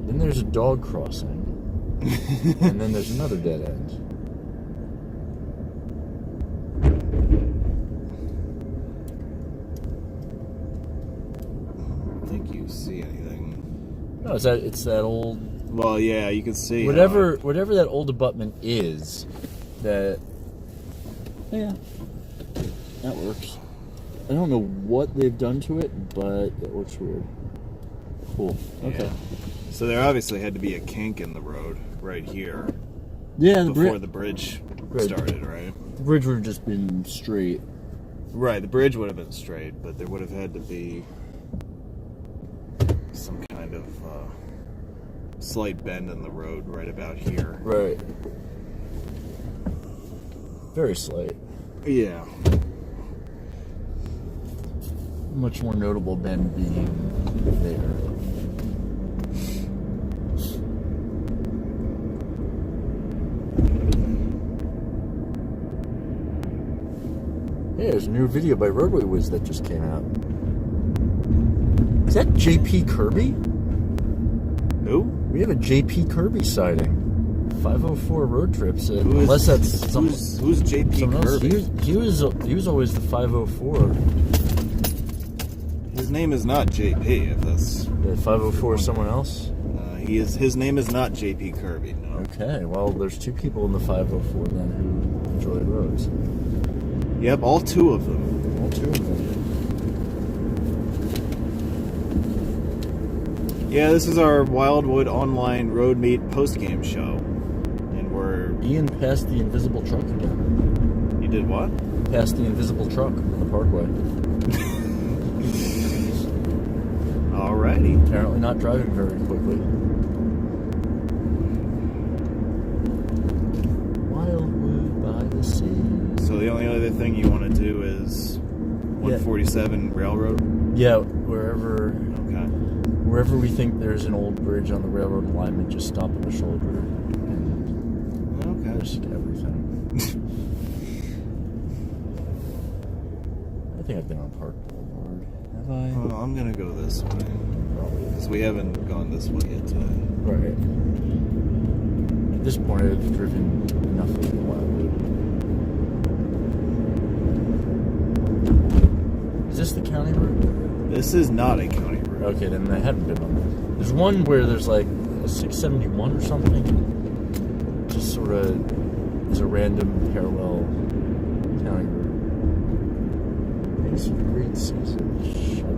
Then there's a dog crossing. And then there's another dead end. I don't think you see anything. No, it's that old Well, yeah, you can see. whatever that old abutment is. That that works. I don't know what they've done to it, but it looks weird. Cool. Okay. Yeah. So there obviously had to be a kink in the road right here Yeah, the before the bridge Right. started, right? bridge would have just been straight. Right, the bridge would have been straight, but there would have had to be some kind of slight bend in the road right about here. Right. Very slight. Yeah. Much more notable bend being there. Hey, there's a new video by Roadway Wiz that just came out. Is that JP Kirby? Who? We have a JP Kirby sighting. 504 road trips. Who is- Unless that's who's JP someone else. Kirby? He was always the 504. His name is not JP. If that's The 504 is someone else? he is. His name is not JP Kirby. No. Okay, well, there's 2 people in the 504 then who enjoy roads. Yep, all 2 of them. All 2 of them. Yeah, this is our Wildwood online road meet post-game show, and we're. Ian passed the invisible truck again. You did what? Passed the invisible truck on the parkway. Alrighty. Apparently not driving very quickly. Wildwood by the sea. So the only other thing you want to do is 147 Railroad. Yeah, wherever Okay. we think there's an old bridge on the railroad alignment, just stop on the shoulder and Okay. just everything. I think I've been on Park Boulevard. Have I? Well, I'm gonna go this way Probably. because we haven't gone this way yet today. Right. At this point, I've driven enough of the Wildwood. Is this the county route? This is not a county road. Okay, then I haven't been on this. There's one where there's like a 671 or something. Just sort of is a random parallel county route. It's a great season. Shut up.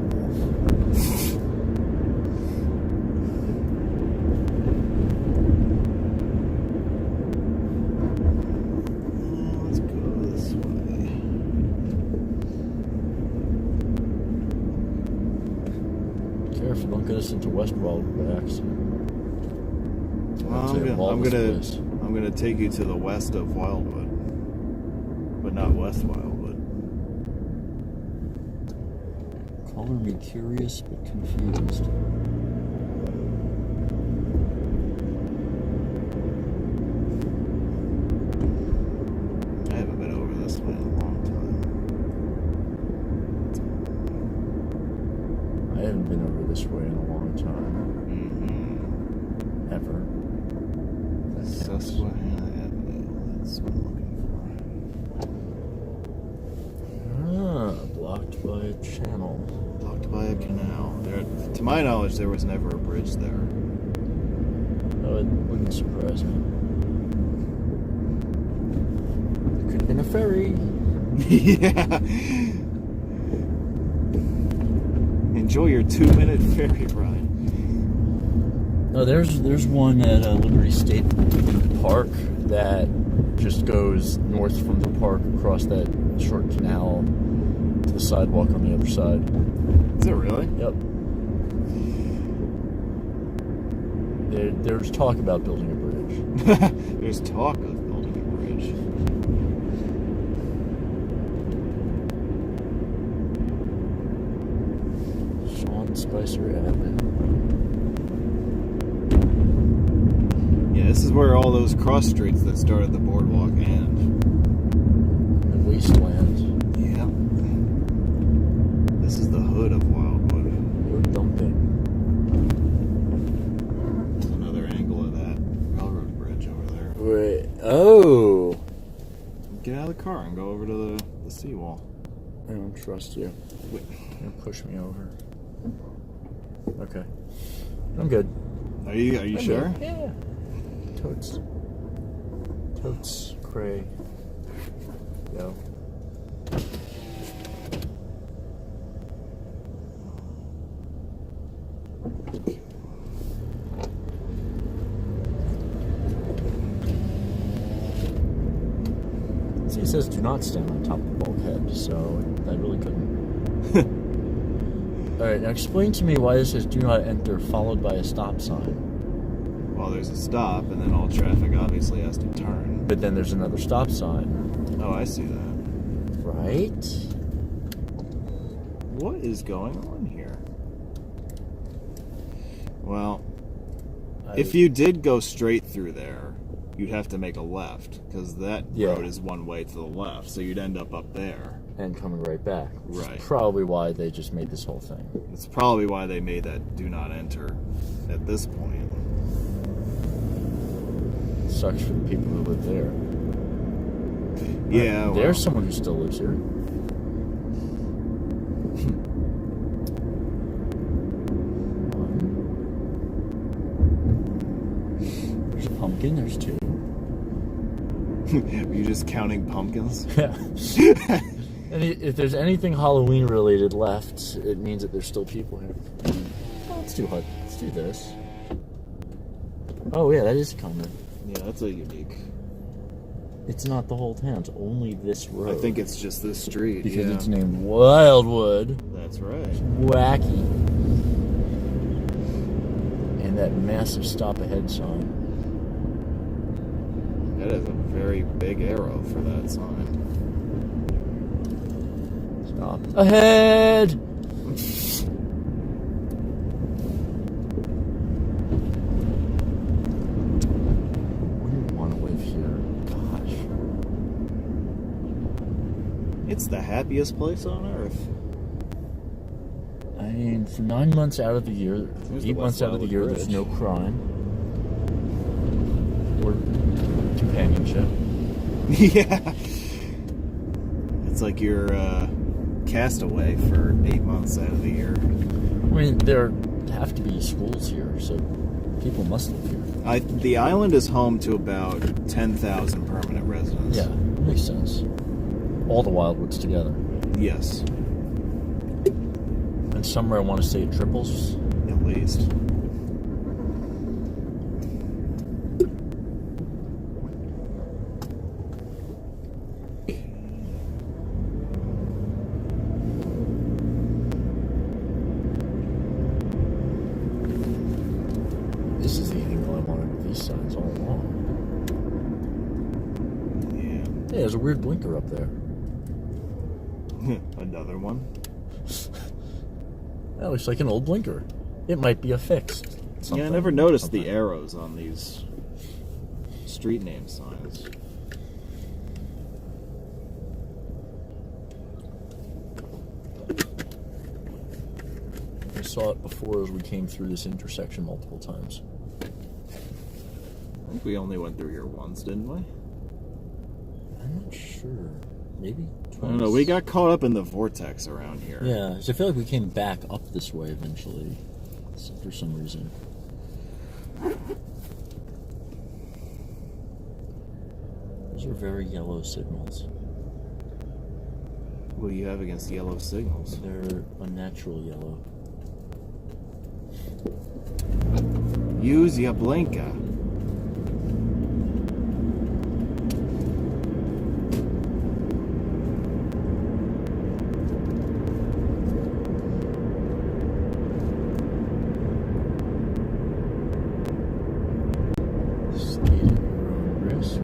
Let's go this way. Careful, don't get us into West Wildwood by accident. Well, I'm gonna take you to the west of Wildwood, but not West Wildwood. Color me curious but confused. I haven't been over this way in a long time. I haven't been over this way in a long time. Mm-hmm. Ever. That counts. Susquehanna Avenue. That's what I'm looking Ah, blocked by a channel. for. Blocked by a canal. There, to my knowledge, there was never a bridge there. Oh, it wouldn't surprise me. There could have been a ferry. Yeah. Enjoy your 2-minute ferry ride. No, there's one at Liberty State Park that just goes north from the park across that short canal to the sidewalk on the other side. Is it really? Yep. There's talk about building a bridge. There's talk of building a bridge. Sean Spicer Avenue. Yeah, this is where all those cross streets that started the boardwalk end. The wasteland. Yep. This is the hood of Wildwood. We're dumping. There's another angle of that railroad bridge over there. Wait. Oh. Get out of the car and go over to the seawall. I don't trust you. Wait. You're gonna push me over. Okay. I'm good. Are you sure? Yeah. Totes, cray. Go. See, it says do not stand on top of the bulkhead, so I really couldn't. Alright, now explain to me why this says do not enter followed by a stop sign. Well, there's a stop, and then all traffic obviously has to turn. But then there's another stop sign. Oh, I see that. Right? What is going on here? Well, if you did go straight through there, you'd have to make a left, because that road is one way to the left, so you'd end up there. And coming right back. Which Right. is probably why they just made this whole thing. It's probably why they made that do not enter at this point. It sucks for the people who live there. Yeah, There's someone who still lives here. There's a pumpkin, there's two. Are you just counting pumpkins? Yeah. And if there's anything Halloween related left, it means that there's still people here. Oh, let's do this. Oh yeah, that is common. Yeah, that's a unique. It's not the whole town, it's only this road. I think it's just this street. Because yeah. it's named Wildwood. That's right. Wacky. And that massive stop ahead sign. That is a very big arrow for that sign. Stop ahead! Wouldn't want to live here. Gosh. It's the happiest place on earth. I mean, for 9 months out of the year, There's the 8 months out of the year, Wildwood there's Bridge. no crime. Or companionship. Yeah. It's like you're castaway for 8 months out of the year. I mean, there have to be schools here, so People must live here. The island is home to about 10,000 permanent residents. Yeah, makes sense. All the Wildwoods together. Yes, And somewhere I want to say it triples. at least. This is the angle I wanted with these signs all along. Yeah. Hey, there's a weird blinker up there. Another one. That looks like an old blinker. It might be a fixed. Yeah, I never noticed the arrows on these street name signs. I saw it before as we came through this intersection multiple times. I think we only went through here once, didn't we? I'm not sure. Maybe twice. I don't know. We got caught up in the vortex around here. Yeah, 'cause I feel like we came back up this way eventually, for some reason. Those are very yellow signals. What do you have against yellow signals? They're unnatural yellow. Use your blinker. Stay at your own risk.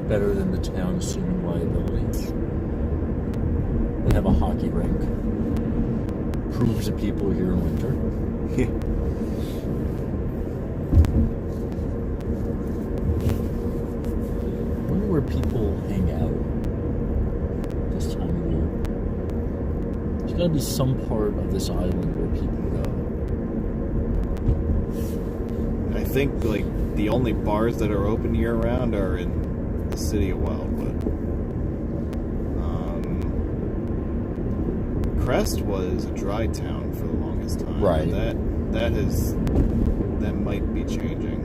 Better than the town assuming liability. They have a hockey rink. Proves that people here in winter. Yeah. I wonder where people hang out this time of year. There's got to be some part of this island where people go. I think like the only bars that are open year round are in the city of Wildwood. Crest was a dry town for the longest time. Right. That might be changing.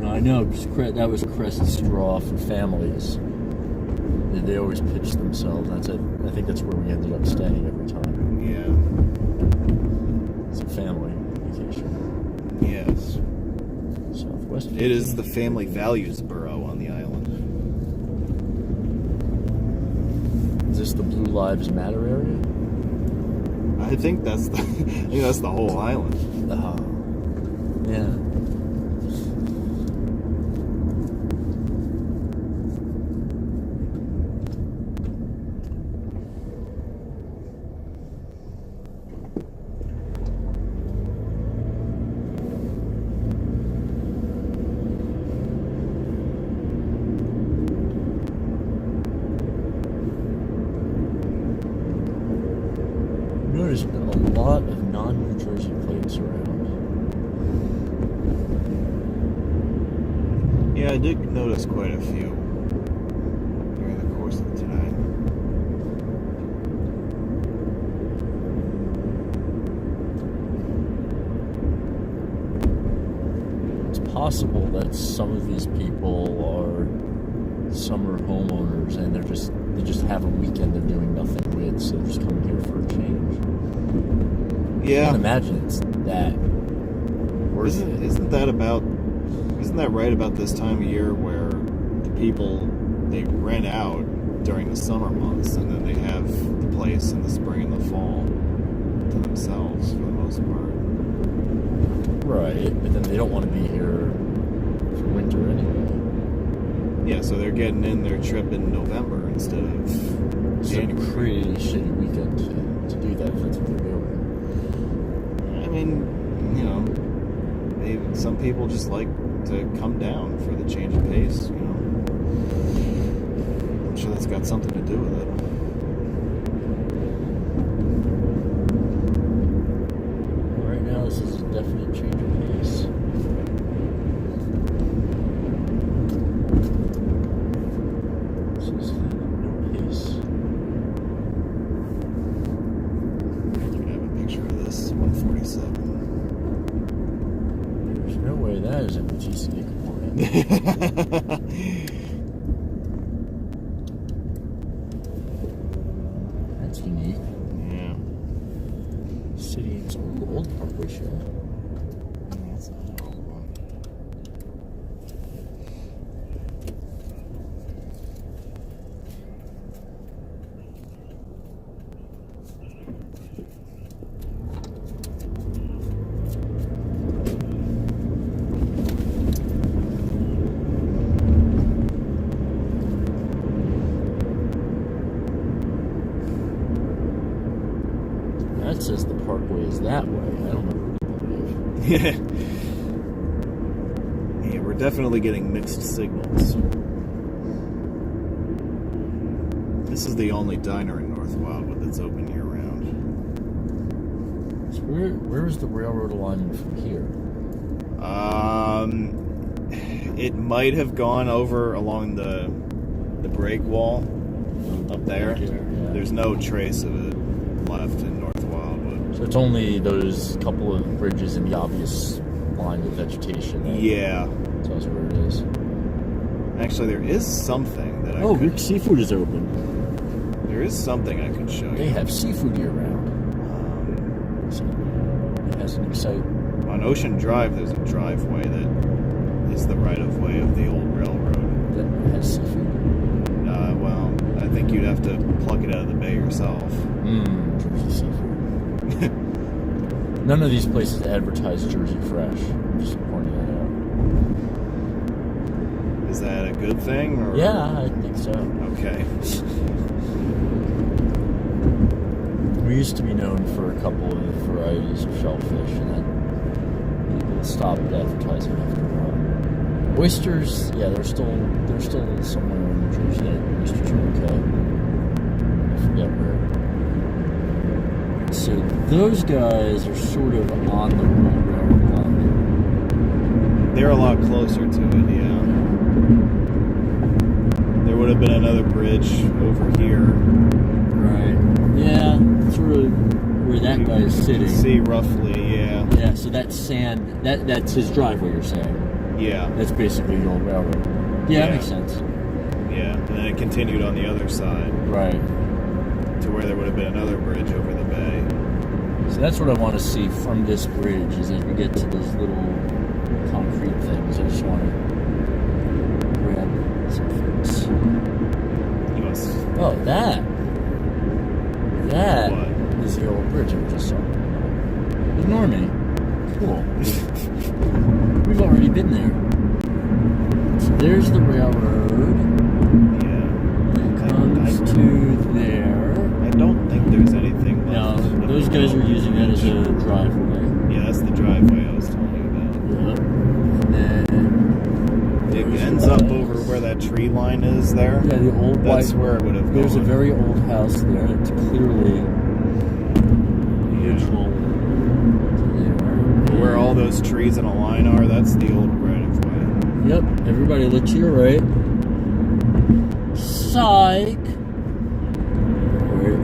I know, because that was Crest's straw for families. They always pitched themselves. I think that's where we ended up staying every time. Yeah. It's a family vacation. Yes. Southwest. It is the family values borough on the island. Is this the Blue Lives Matter area? I think that's the whole island. Yeah. Noticed a lot of non-New Jersey plates around. Yeah, I did notice quite a few during the course of the time. It's possible that some of these people are summer homeowners and they just have a weekend they're doing nothing with, so they're just coming here for a change. I Yeah. can't imagine it's that worth it. Isn't that right about this time of year where the people, they rent out during the summer months and then they have the place in the spring and the fall to themselves for the most part? Right, but then they don't want to be here for winter anyway. Yeah, so they're getting in their trip in November instead of It's a January. pretty shitty weekend to do that if that's what they're doing. I mean, you know, some people just like to come down for the change of pace, you know. I'm sure that's got something to do with it. Right now, this is a definite change of pace. This is no pace. You can have a picture of this 147. That's unique. Yeah. City and old Parkway show. That's not an old one. That says the Parkway is that way. I don't know where to live. Yeah. Yeah, we're definitely getting mixed signals. This is the only diner in North Wildwood that's open year round. So where is the railroad alignment from here? It might have gone over along the break wall up there. Yeah. There's no trace of it left in North Wildwood. So it's only those couple of bridges in the obvious line of vegetation. That Yeah. tells you where it is. Actually, there is something that I Oh, could, Greek seafood is open. there is something I could show They you. have seafood year round. So it has an excite. On Ocean Drive, there's a driveway that is the right-of-way of the old railroad. That has seafood. Well, I think you'd have to pluck it out of the bay yourself. Jersey seafood. None of these places advertise Jersey Fresh. I'm just pointing that out. Is that a good thing? Or? Yeah, I think so. Okay. We used to be known for a couple of varieties of shellfish, and then people stopped advertising after a while. Oysters, yeah, they're still somewhere in New Jersey. Oysters are okay. I forget where. So those guys are sort of on the railroad line. They're a lot closer to it, yeah. There would have been another bridge over here. Right. Yeah, sort of where that guy is You sitting. can see roughly, yeah. Yeah, so that's sand. That's his driveway, you're saying. Yeah. That's basically the old railroad. Yeah, Yeah. that makes sense. Yeah. And then it continued on the other side Right. to where there would have been another bridge over the bay. So that's what I want to see from this bridge is as we get to those little concrete things. I just want to grab some fruits. You must. Oh, that What? is the old bridge I just saw. Ignore me. Cool. We've already been there. So there's the railroad. Yeah. It comes to there. I don't think there's anything Now, left. those guys are using that as a driveway. Yeah, that's the driveway I was telling you Yep. And then about. It there's ends the up house. over where that tree line is there. Yeah, the old That's white. where it would have gone. There's a very old house there. It's clearly original. There. Where all those trees in a line are, that's the old right of way. Yep. Everybody look to your right. Psych. Right.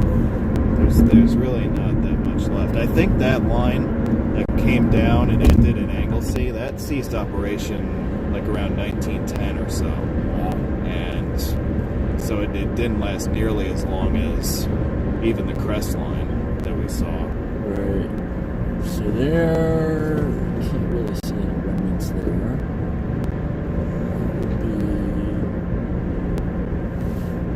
There's really not that much left. I think that line that came down and ended in Anglesey, that ceased operation like around 1910 or so. Wow. And so it didn't last nearly as long as even the crest line that we saw. Right. So there, can't really see any remnants there.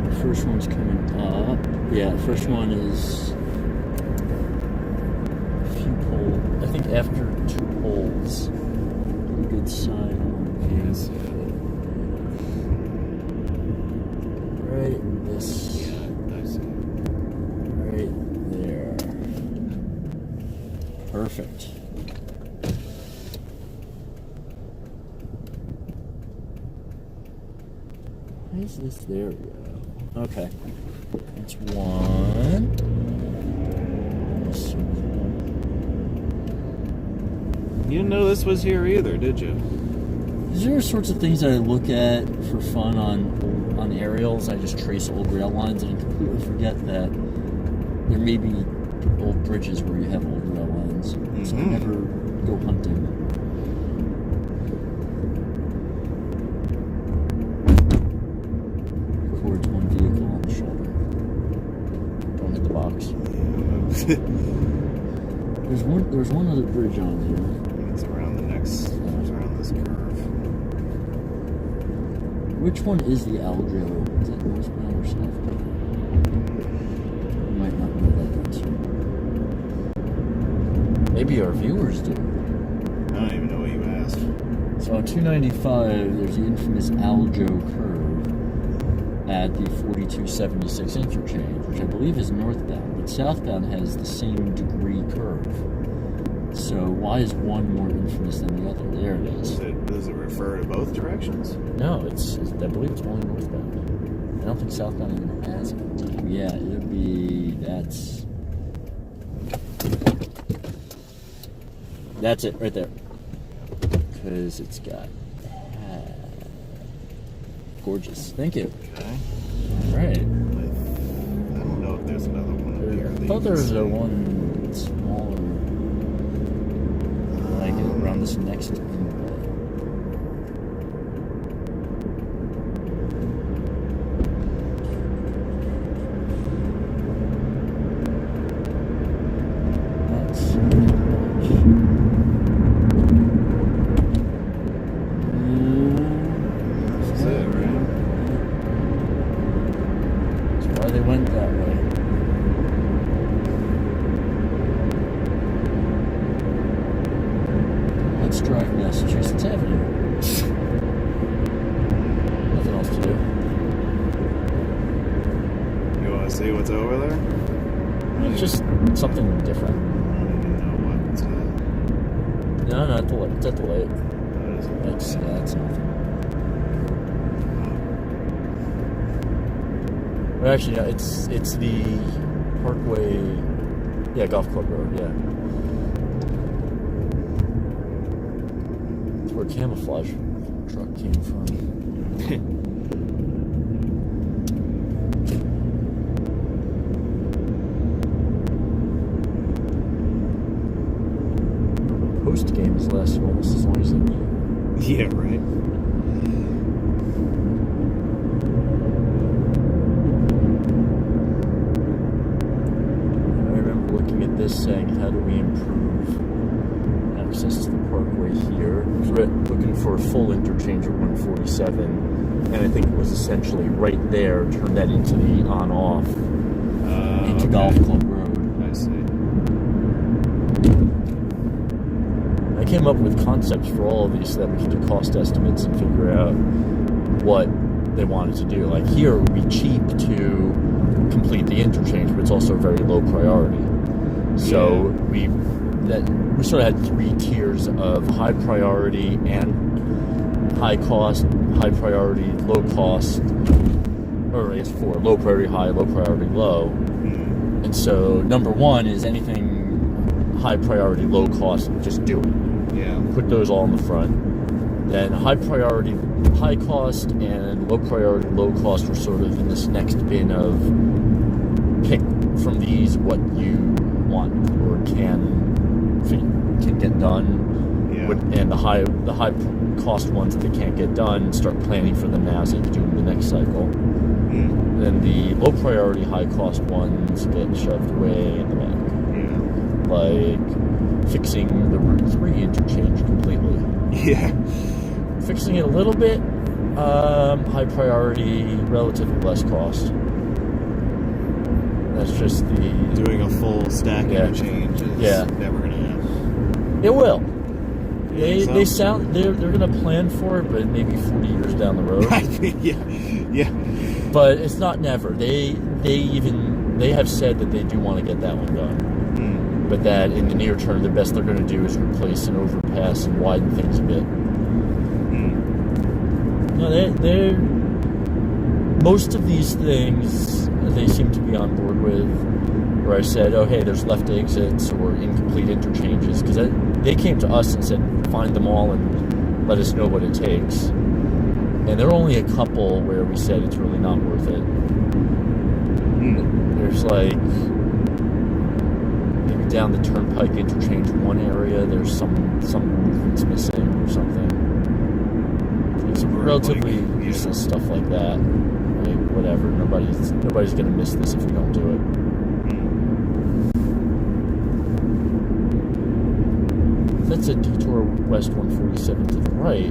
The first one's coming up. Yeah, the first one is a few poles. I think after 2 poles, pretty good sign on Yes. right in this, I see. right there. Perfect. Why is this there? We go. Okay. That's one. This one. You didn't know this was here either, did you? These are sorts of things that I look at for fun on aerials. I just trace old rail lines and I completely forget that there may be old bridges where you have old rail lines. So I Mhm. never go hunting. There's one other bridge on there. It's around the next. It's around this curve. Which one is the Aljo? Is that northbound or southbound? You might not know that answer. Maybe our viewers do. I don't even know what you asked. So on 295, there's the infamous Aljo curve at the 4276 interchange, which I believe is northbound, but southbound has the same degree curve. So why is one more infamous than the other? There it is. Does it refer to both directions? No, I believe it's only northbound. I don't think southbound even has it. Yeah, it would be, that's it right there. Because it's got gorgeous. Thank you. Okay. All right. I don't know if there's another one up here. I thought there was a one smaller, like around this next inlet. That's This is it, right? that's why they went that way. Let's drive Massachusetts Avenue. Nothing else to do. You want to see what's over there? It's just something different. I don't even know what. No, not the light. It's at the light. What is it? That's nothing. But actually, no, it's the Parkway, Golf Club Road, yeah. It's where camouflage truck came from. Postgame has lasted almost as long as a year. Yeah, right. I remember looking at this saying, how do we improve access to the parkway here? It was looking for a full interchange at 147, and I think it was essentially right there, turn that into the on-off, into Okay. Golf Club Road. I see. I came up with concepts for all of these so that we could do cost estimates and figure out what they wanted to do. Like here, it would be cheap to complete the interchange, but it's also very low priority. So we sort of had 3 tiers of high priority and high cost, high priority, low cost, or I guess 4: low priority high, low priority low. And so number 1 is anything high priority, low cost, just do it. Yeah. Put those all in the front. Then high priority, high cost, and low priority, low cost were sort of in this next bin of pick from these what you want or can get done. Yeah. And the high cost ones that can't get done, start planning for them now so you can do them the next cycle. Then the low priority, high cost ones get shoved way in the back. Yeah. Like fixing the Route 3 interchange completely. Yeah. Fixing it a little bit, high priority, relatively less cost. That's just the... Doing a full stack Yeah. interchange is Yeah. never gonna happen. It will. You think They so? sound... They're gonna plan for it, but maybe 40 years down the road. Yeah. But it's not never. They have said that they do want to get that one done. But that in the near term, the best they're going to do is replace an overpass and widen things a bit. No, they're most of these things they seem to be on board with. Where I said, oh hey, there's left exits or incomplete interchanges, because they came to us and said, find them all and let us know what it takes. And there are only a couple where we said it's really not worth it. There's like maybe down the Turnpike interchange one area, there's some movements missing or something. It's relatively useless stuff like that. Like, whatever. Nobody's gonna miss this if we don't do it. that said detour west 147 to the right.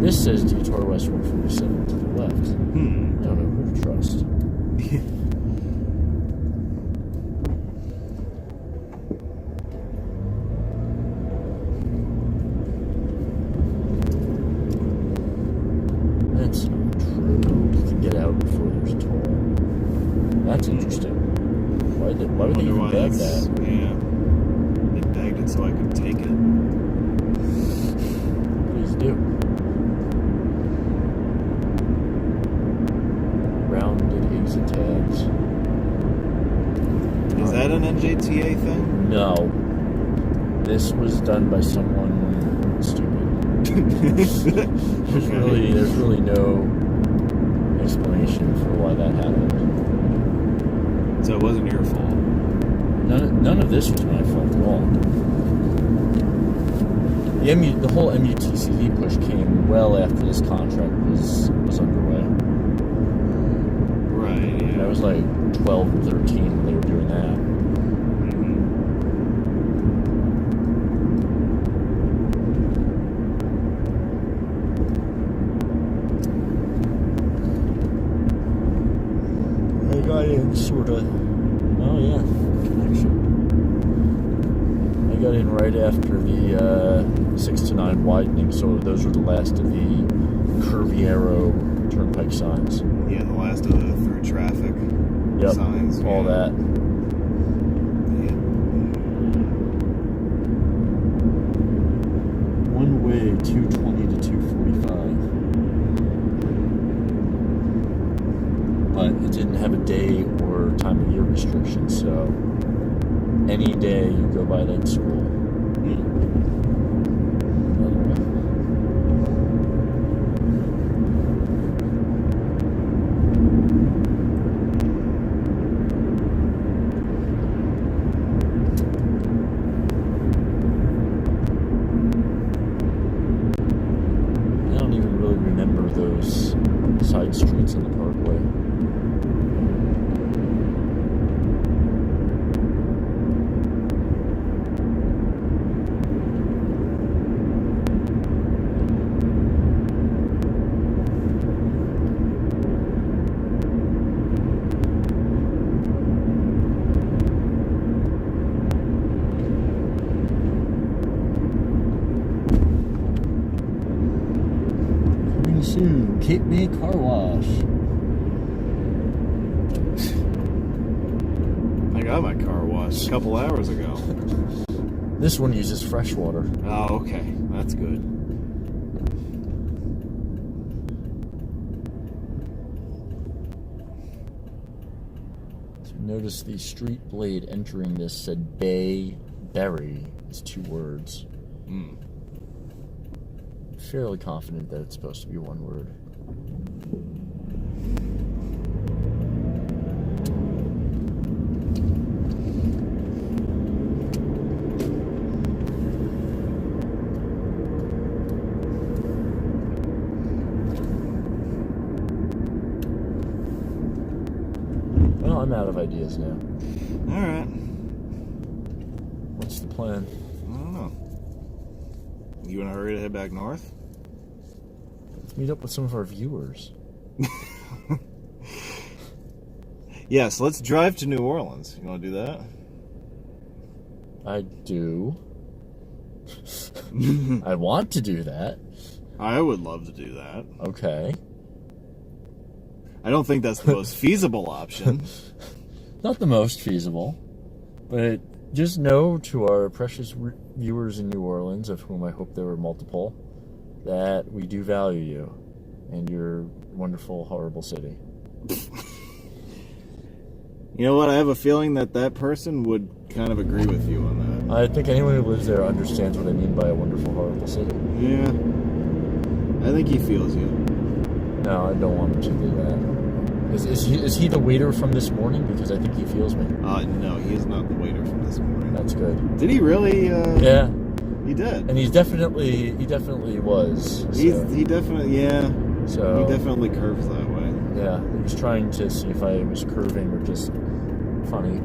This says detour west 147 to the left. I don't know who to trust. That's not true. You can get out before there's a toll. That's interesting. Why would they even bag that? Yeah. They bagged it so I could take it. Please do. Rounded exit tabs. Is that an NJTA thing? No. This was done by someone stupid. There's really no explanation for why that happened. So it wasn't your fault. None of this was my fault at all. The whole MUTCD push came well after this contract was underway. Right, yeah. I was like 12 or 13 when they were doing that. I got in sort of. Oh yeah, connection. I got in right after the 6 to 9 widening, so those were the last of the curvy arrow turnpike signs. Yeah, the last of the through traffic signs. All that. Yeah. One way, 220 to 245. But it didn't have a day or time of year restriction, so any day you go by that school. I don't even really remember those side streets in the Parkway. Coming soon, Cape May Car Wash. I got my car washed a couple hours ago. This one uses fresh water. Oh, okay. That's good. So notice the street blade entering this said Bay Berry. It's 2 words. Fairly confident that it's supposed to be 1 word. Well, I'm out of ideas now. Alright. What's the plan? I don't know. You in a hurry to head back north? Let's meet up with some of our viewers. Yes, let's drive to New Orleans. You want to do that? I do. I want to do that. I would love to do that. Okay. I don't think that's the most feasible option. Not the most feasible, but just know to our precious viewers in New Orleans, of whom I hope there were multiple, that we do value you and your wonderful, horrible city. You know what? I have a feeling that that person would kind of agree with you on that. I think anyone who lives there understands what I mean by a wonderful, horrible city. Yeah. I think he feels you. No, I don't want him to do that. Is he the waiter from this morning? Because I think he feels me. No, he is not the waiter from this morning. That's good. Did he really? Yeah. He did. And he definitely was. So. He definitely, yeah. So he definitely curves that way. Yeah, he was trying to see if I was curving or just funny.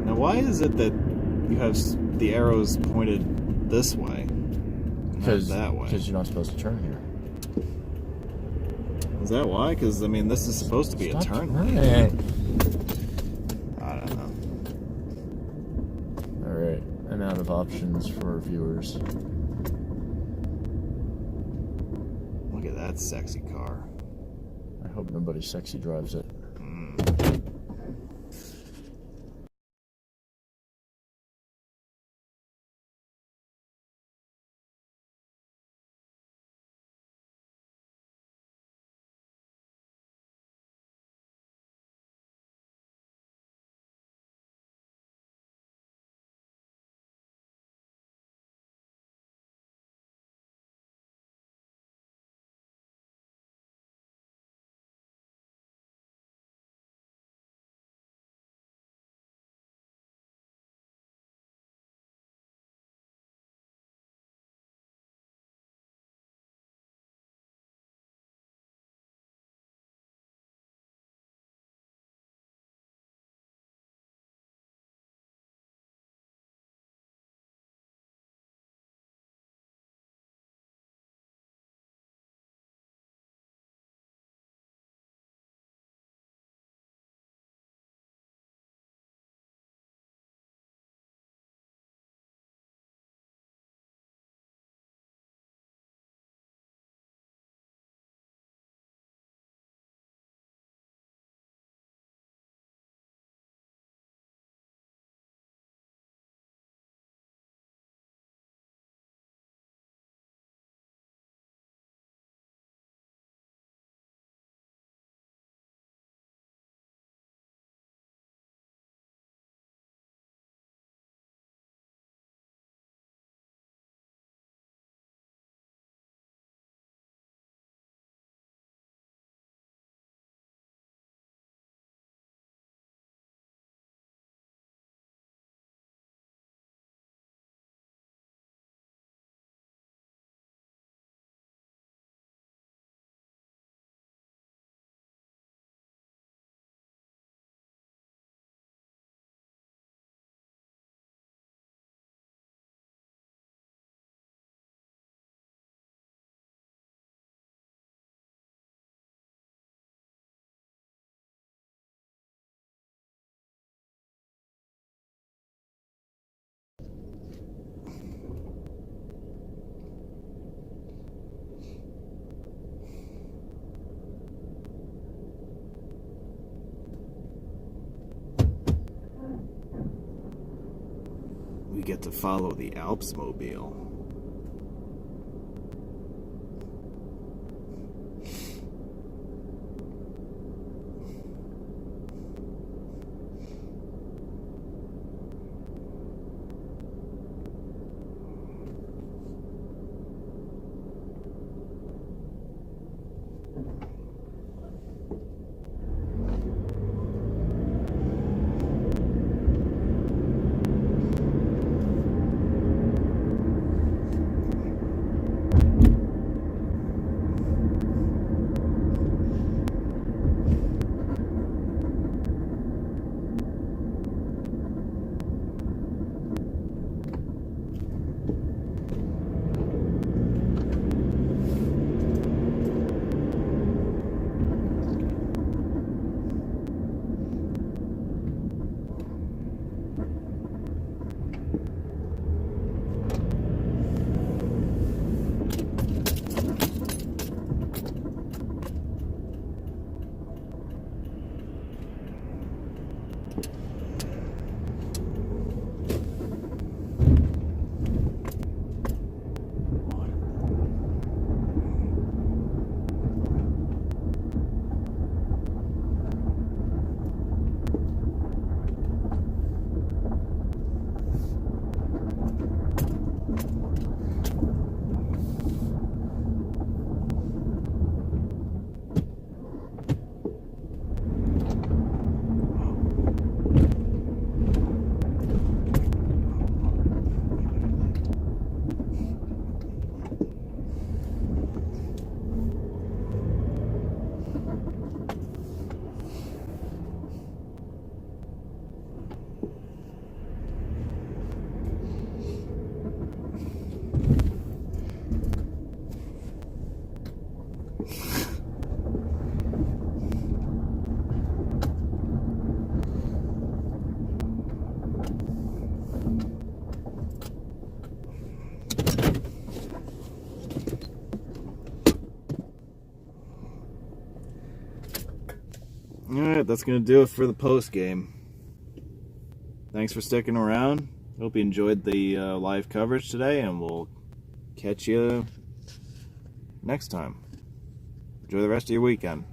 Now, why is it that you have the arrows pointed this way, not that way. Because you're not supposed to turn here. Is that why? Because I mean, this is supposed to be a turn lane. I don't know. All right, I'm out of options for viewers. Look at that sexy car. I hope nobody sexy drives it. We get to follow the Alpsmobile. Alright, that's going to do it for the post game. Thanks for sticking around. Hope you enjoyed the live coverage today, and we'll catch you next time. Enjoy the rest of your weekend.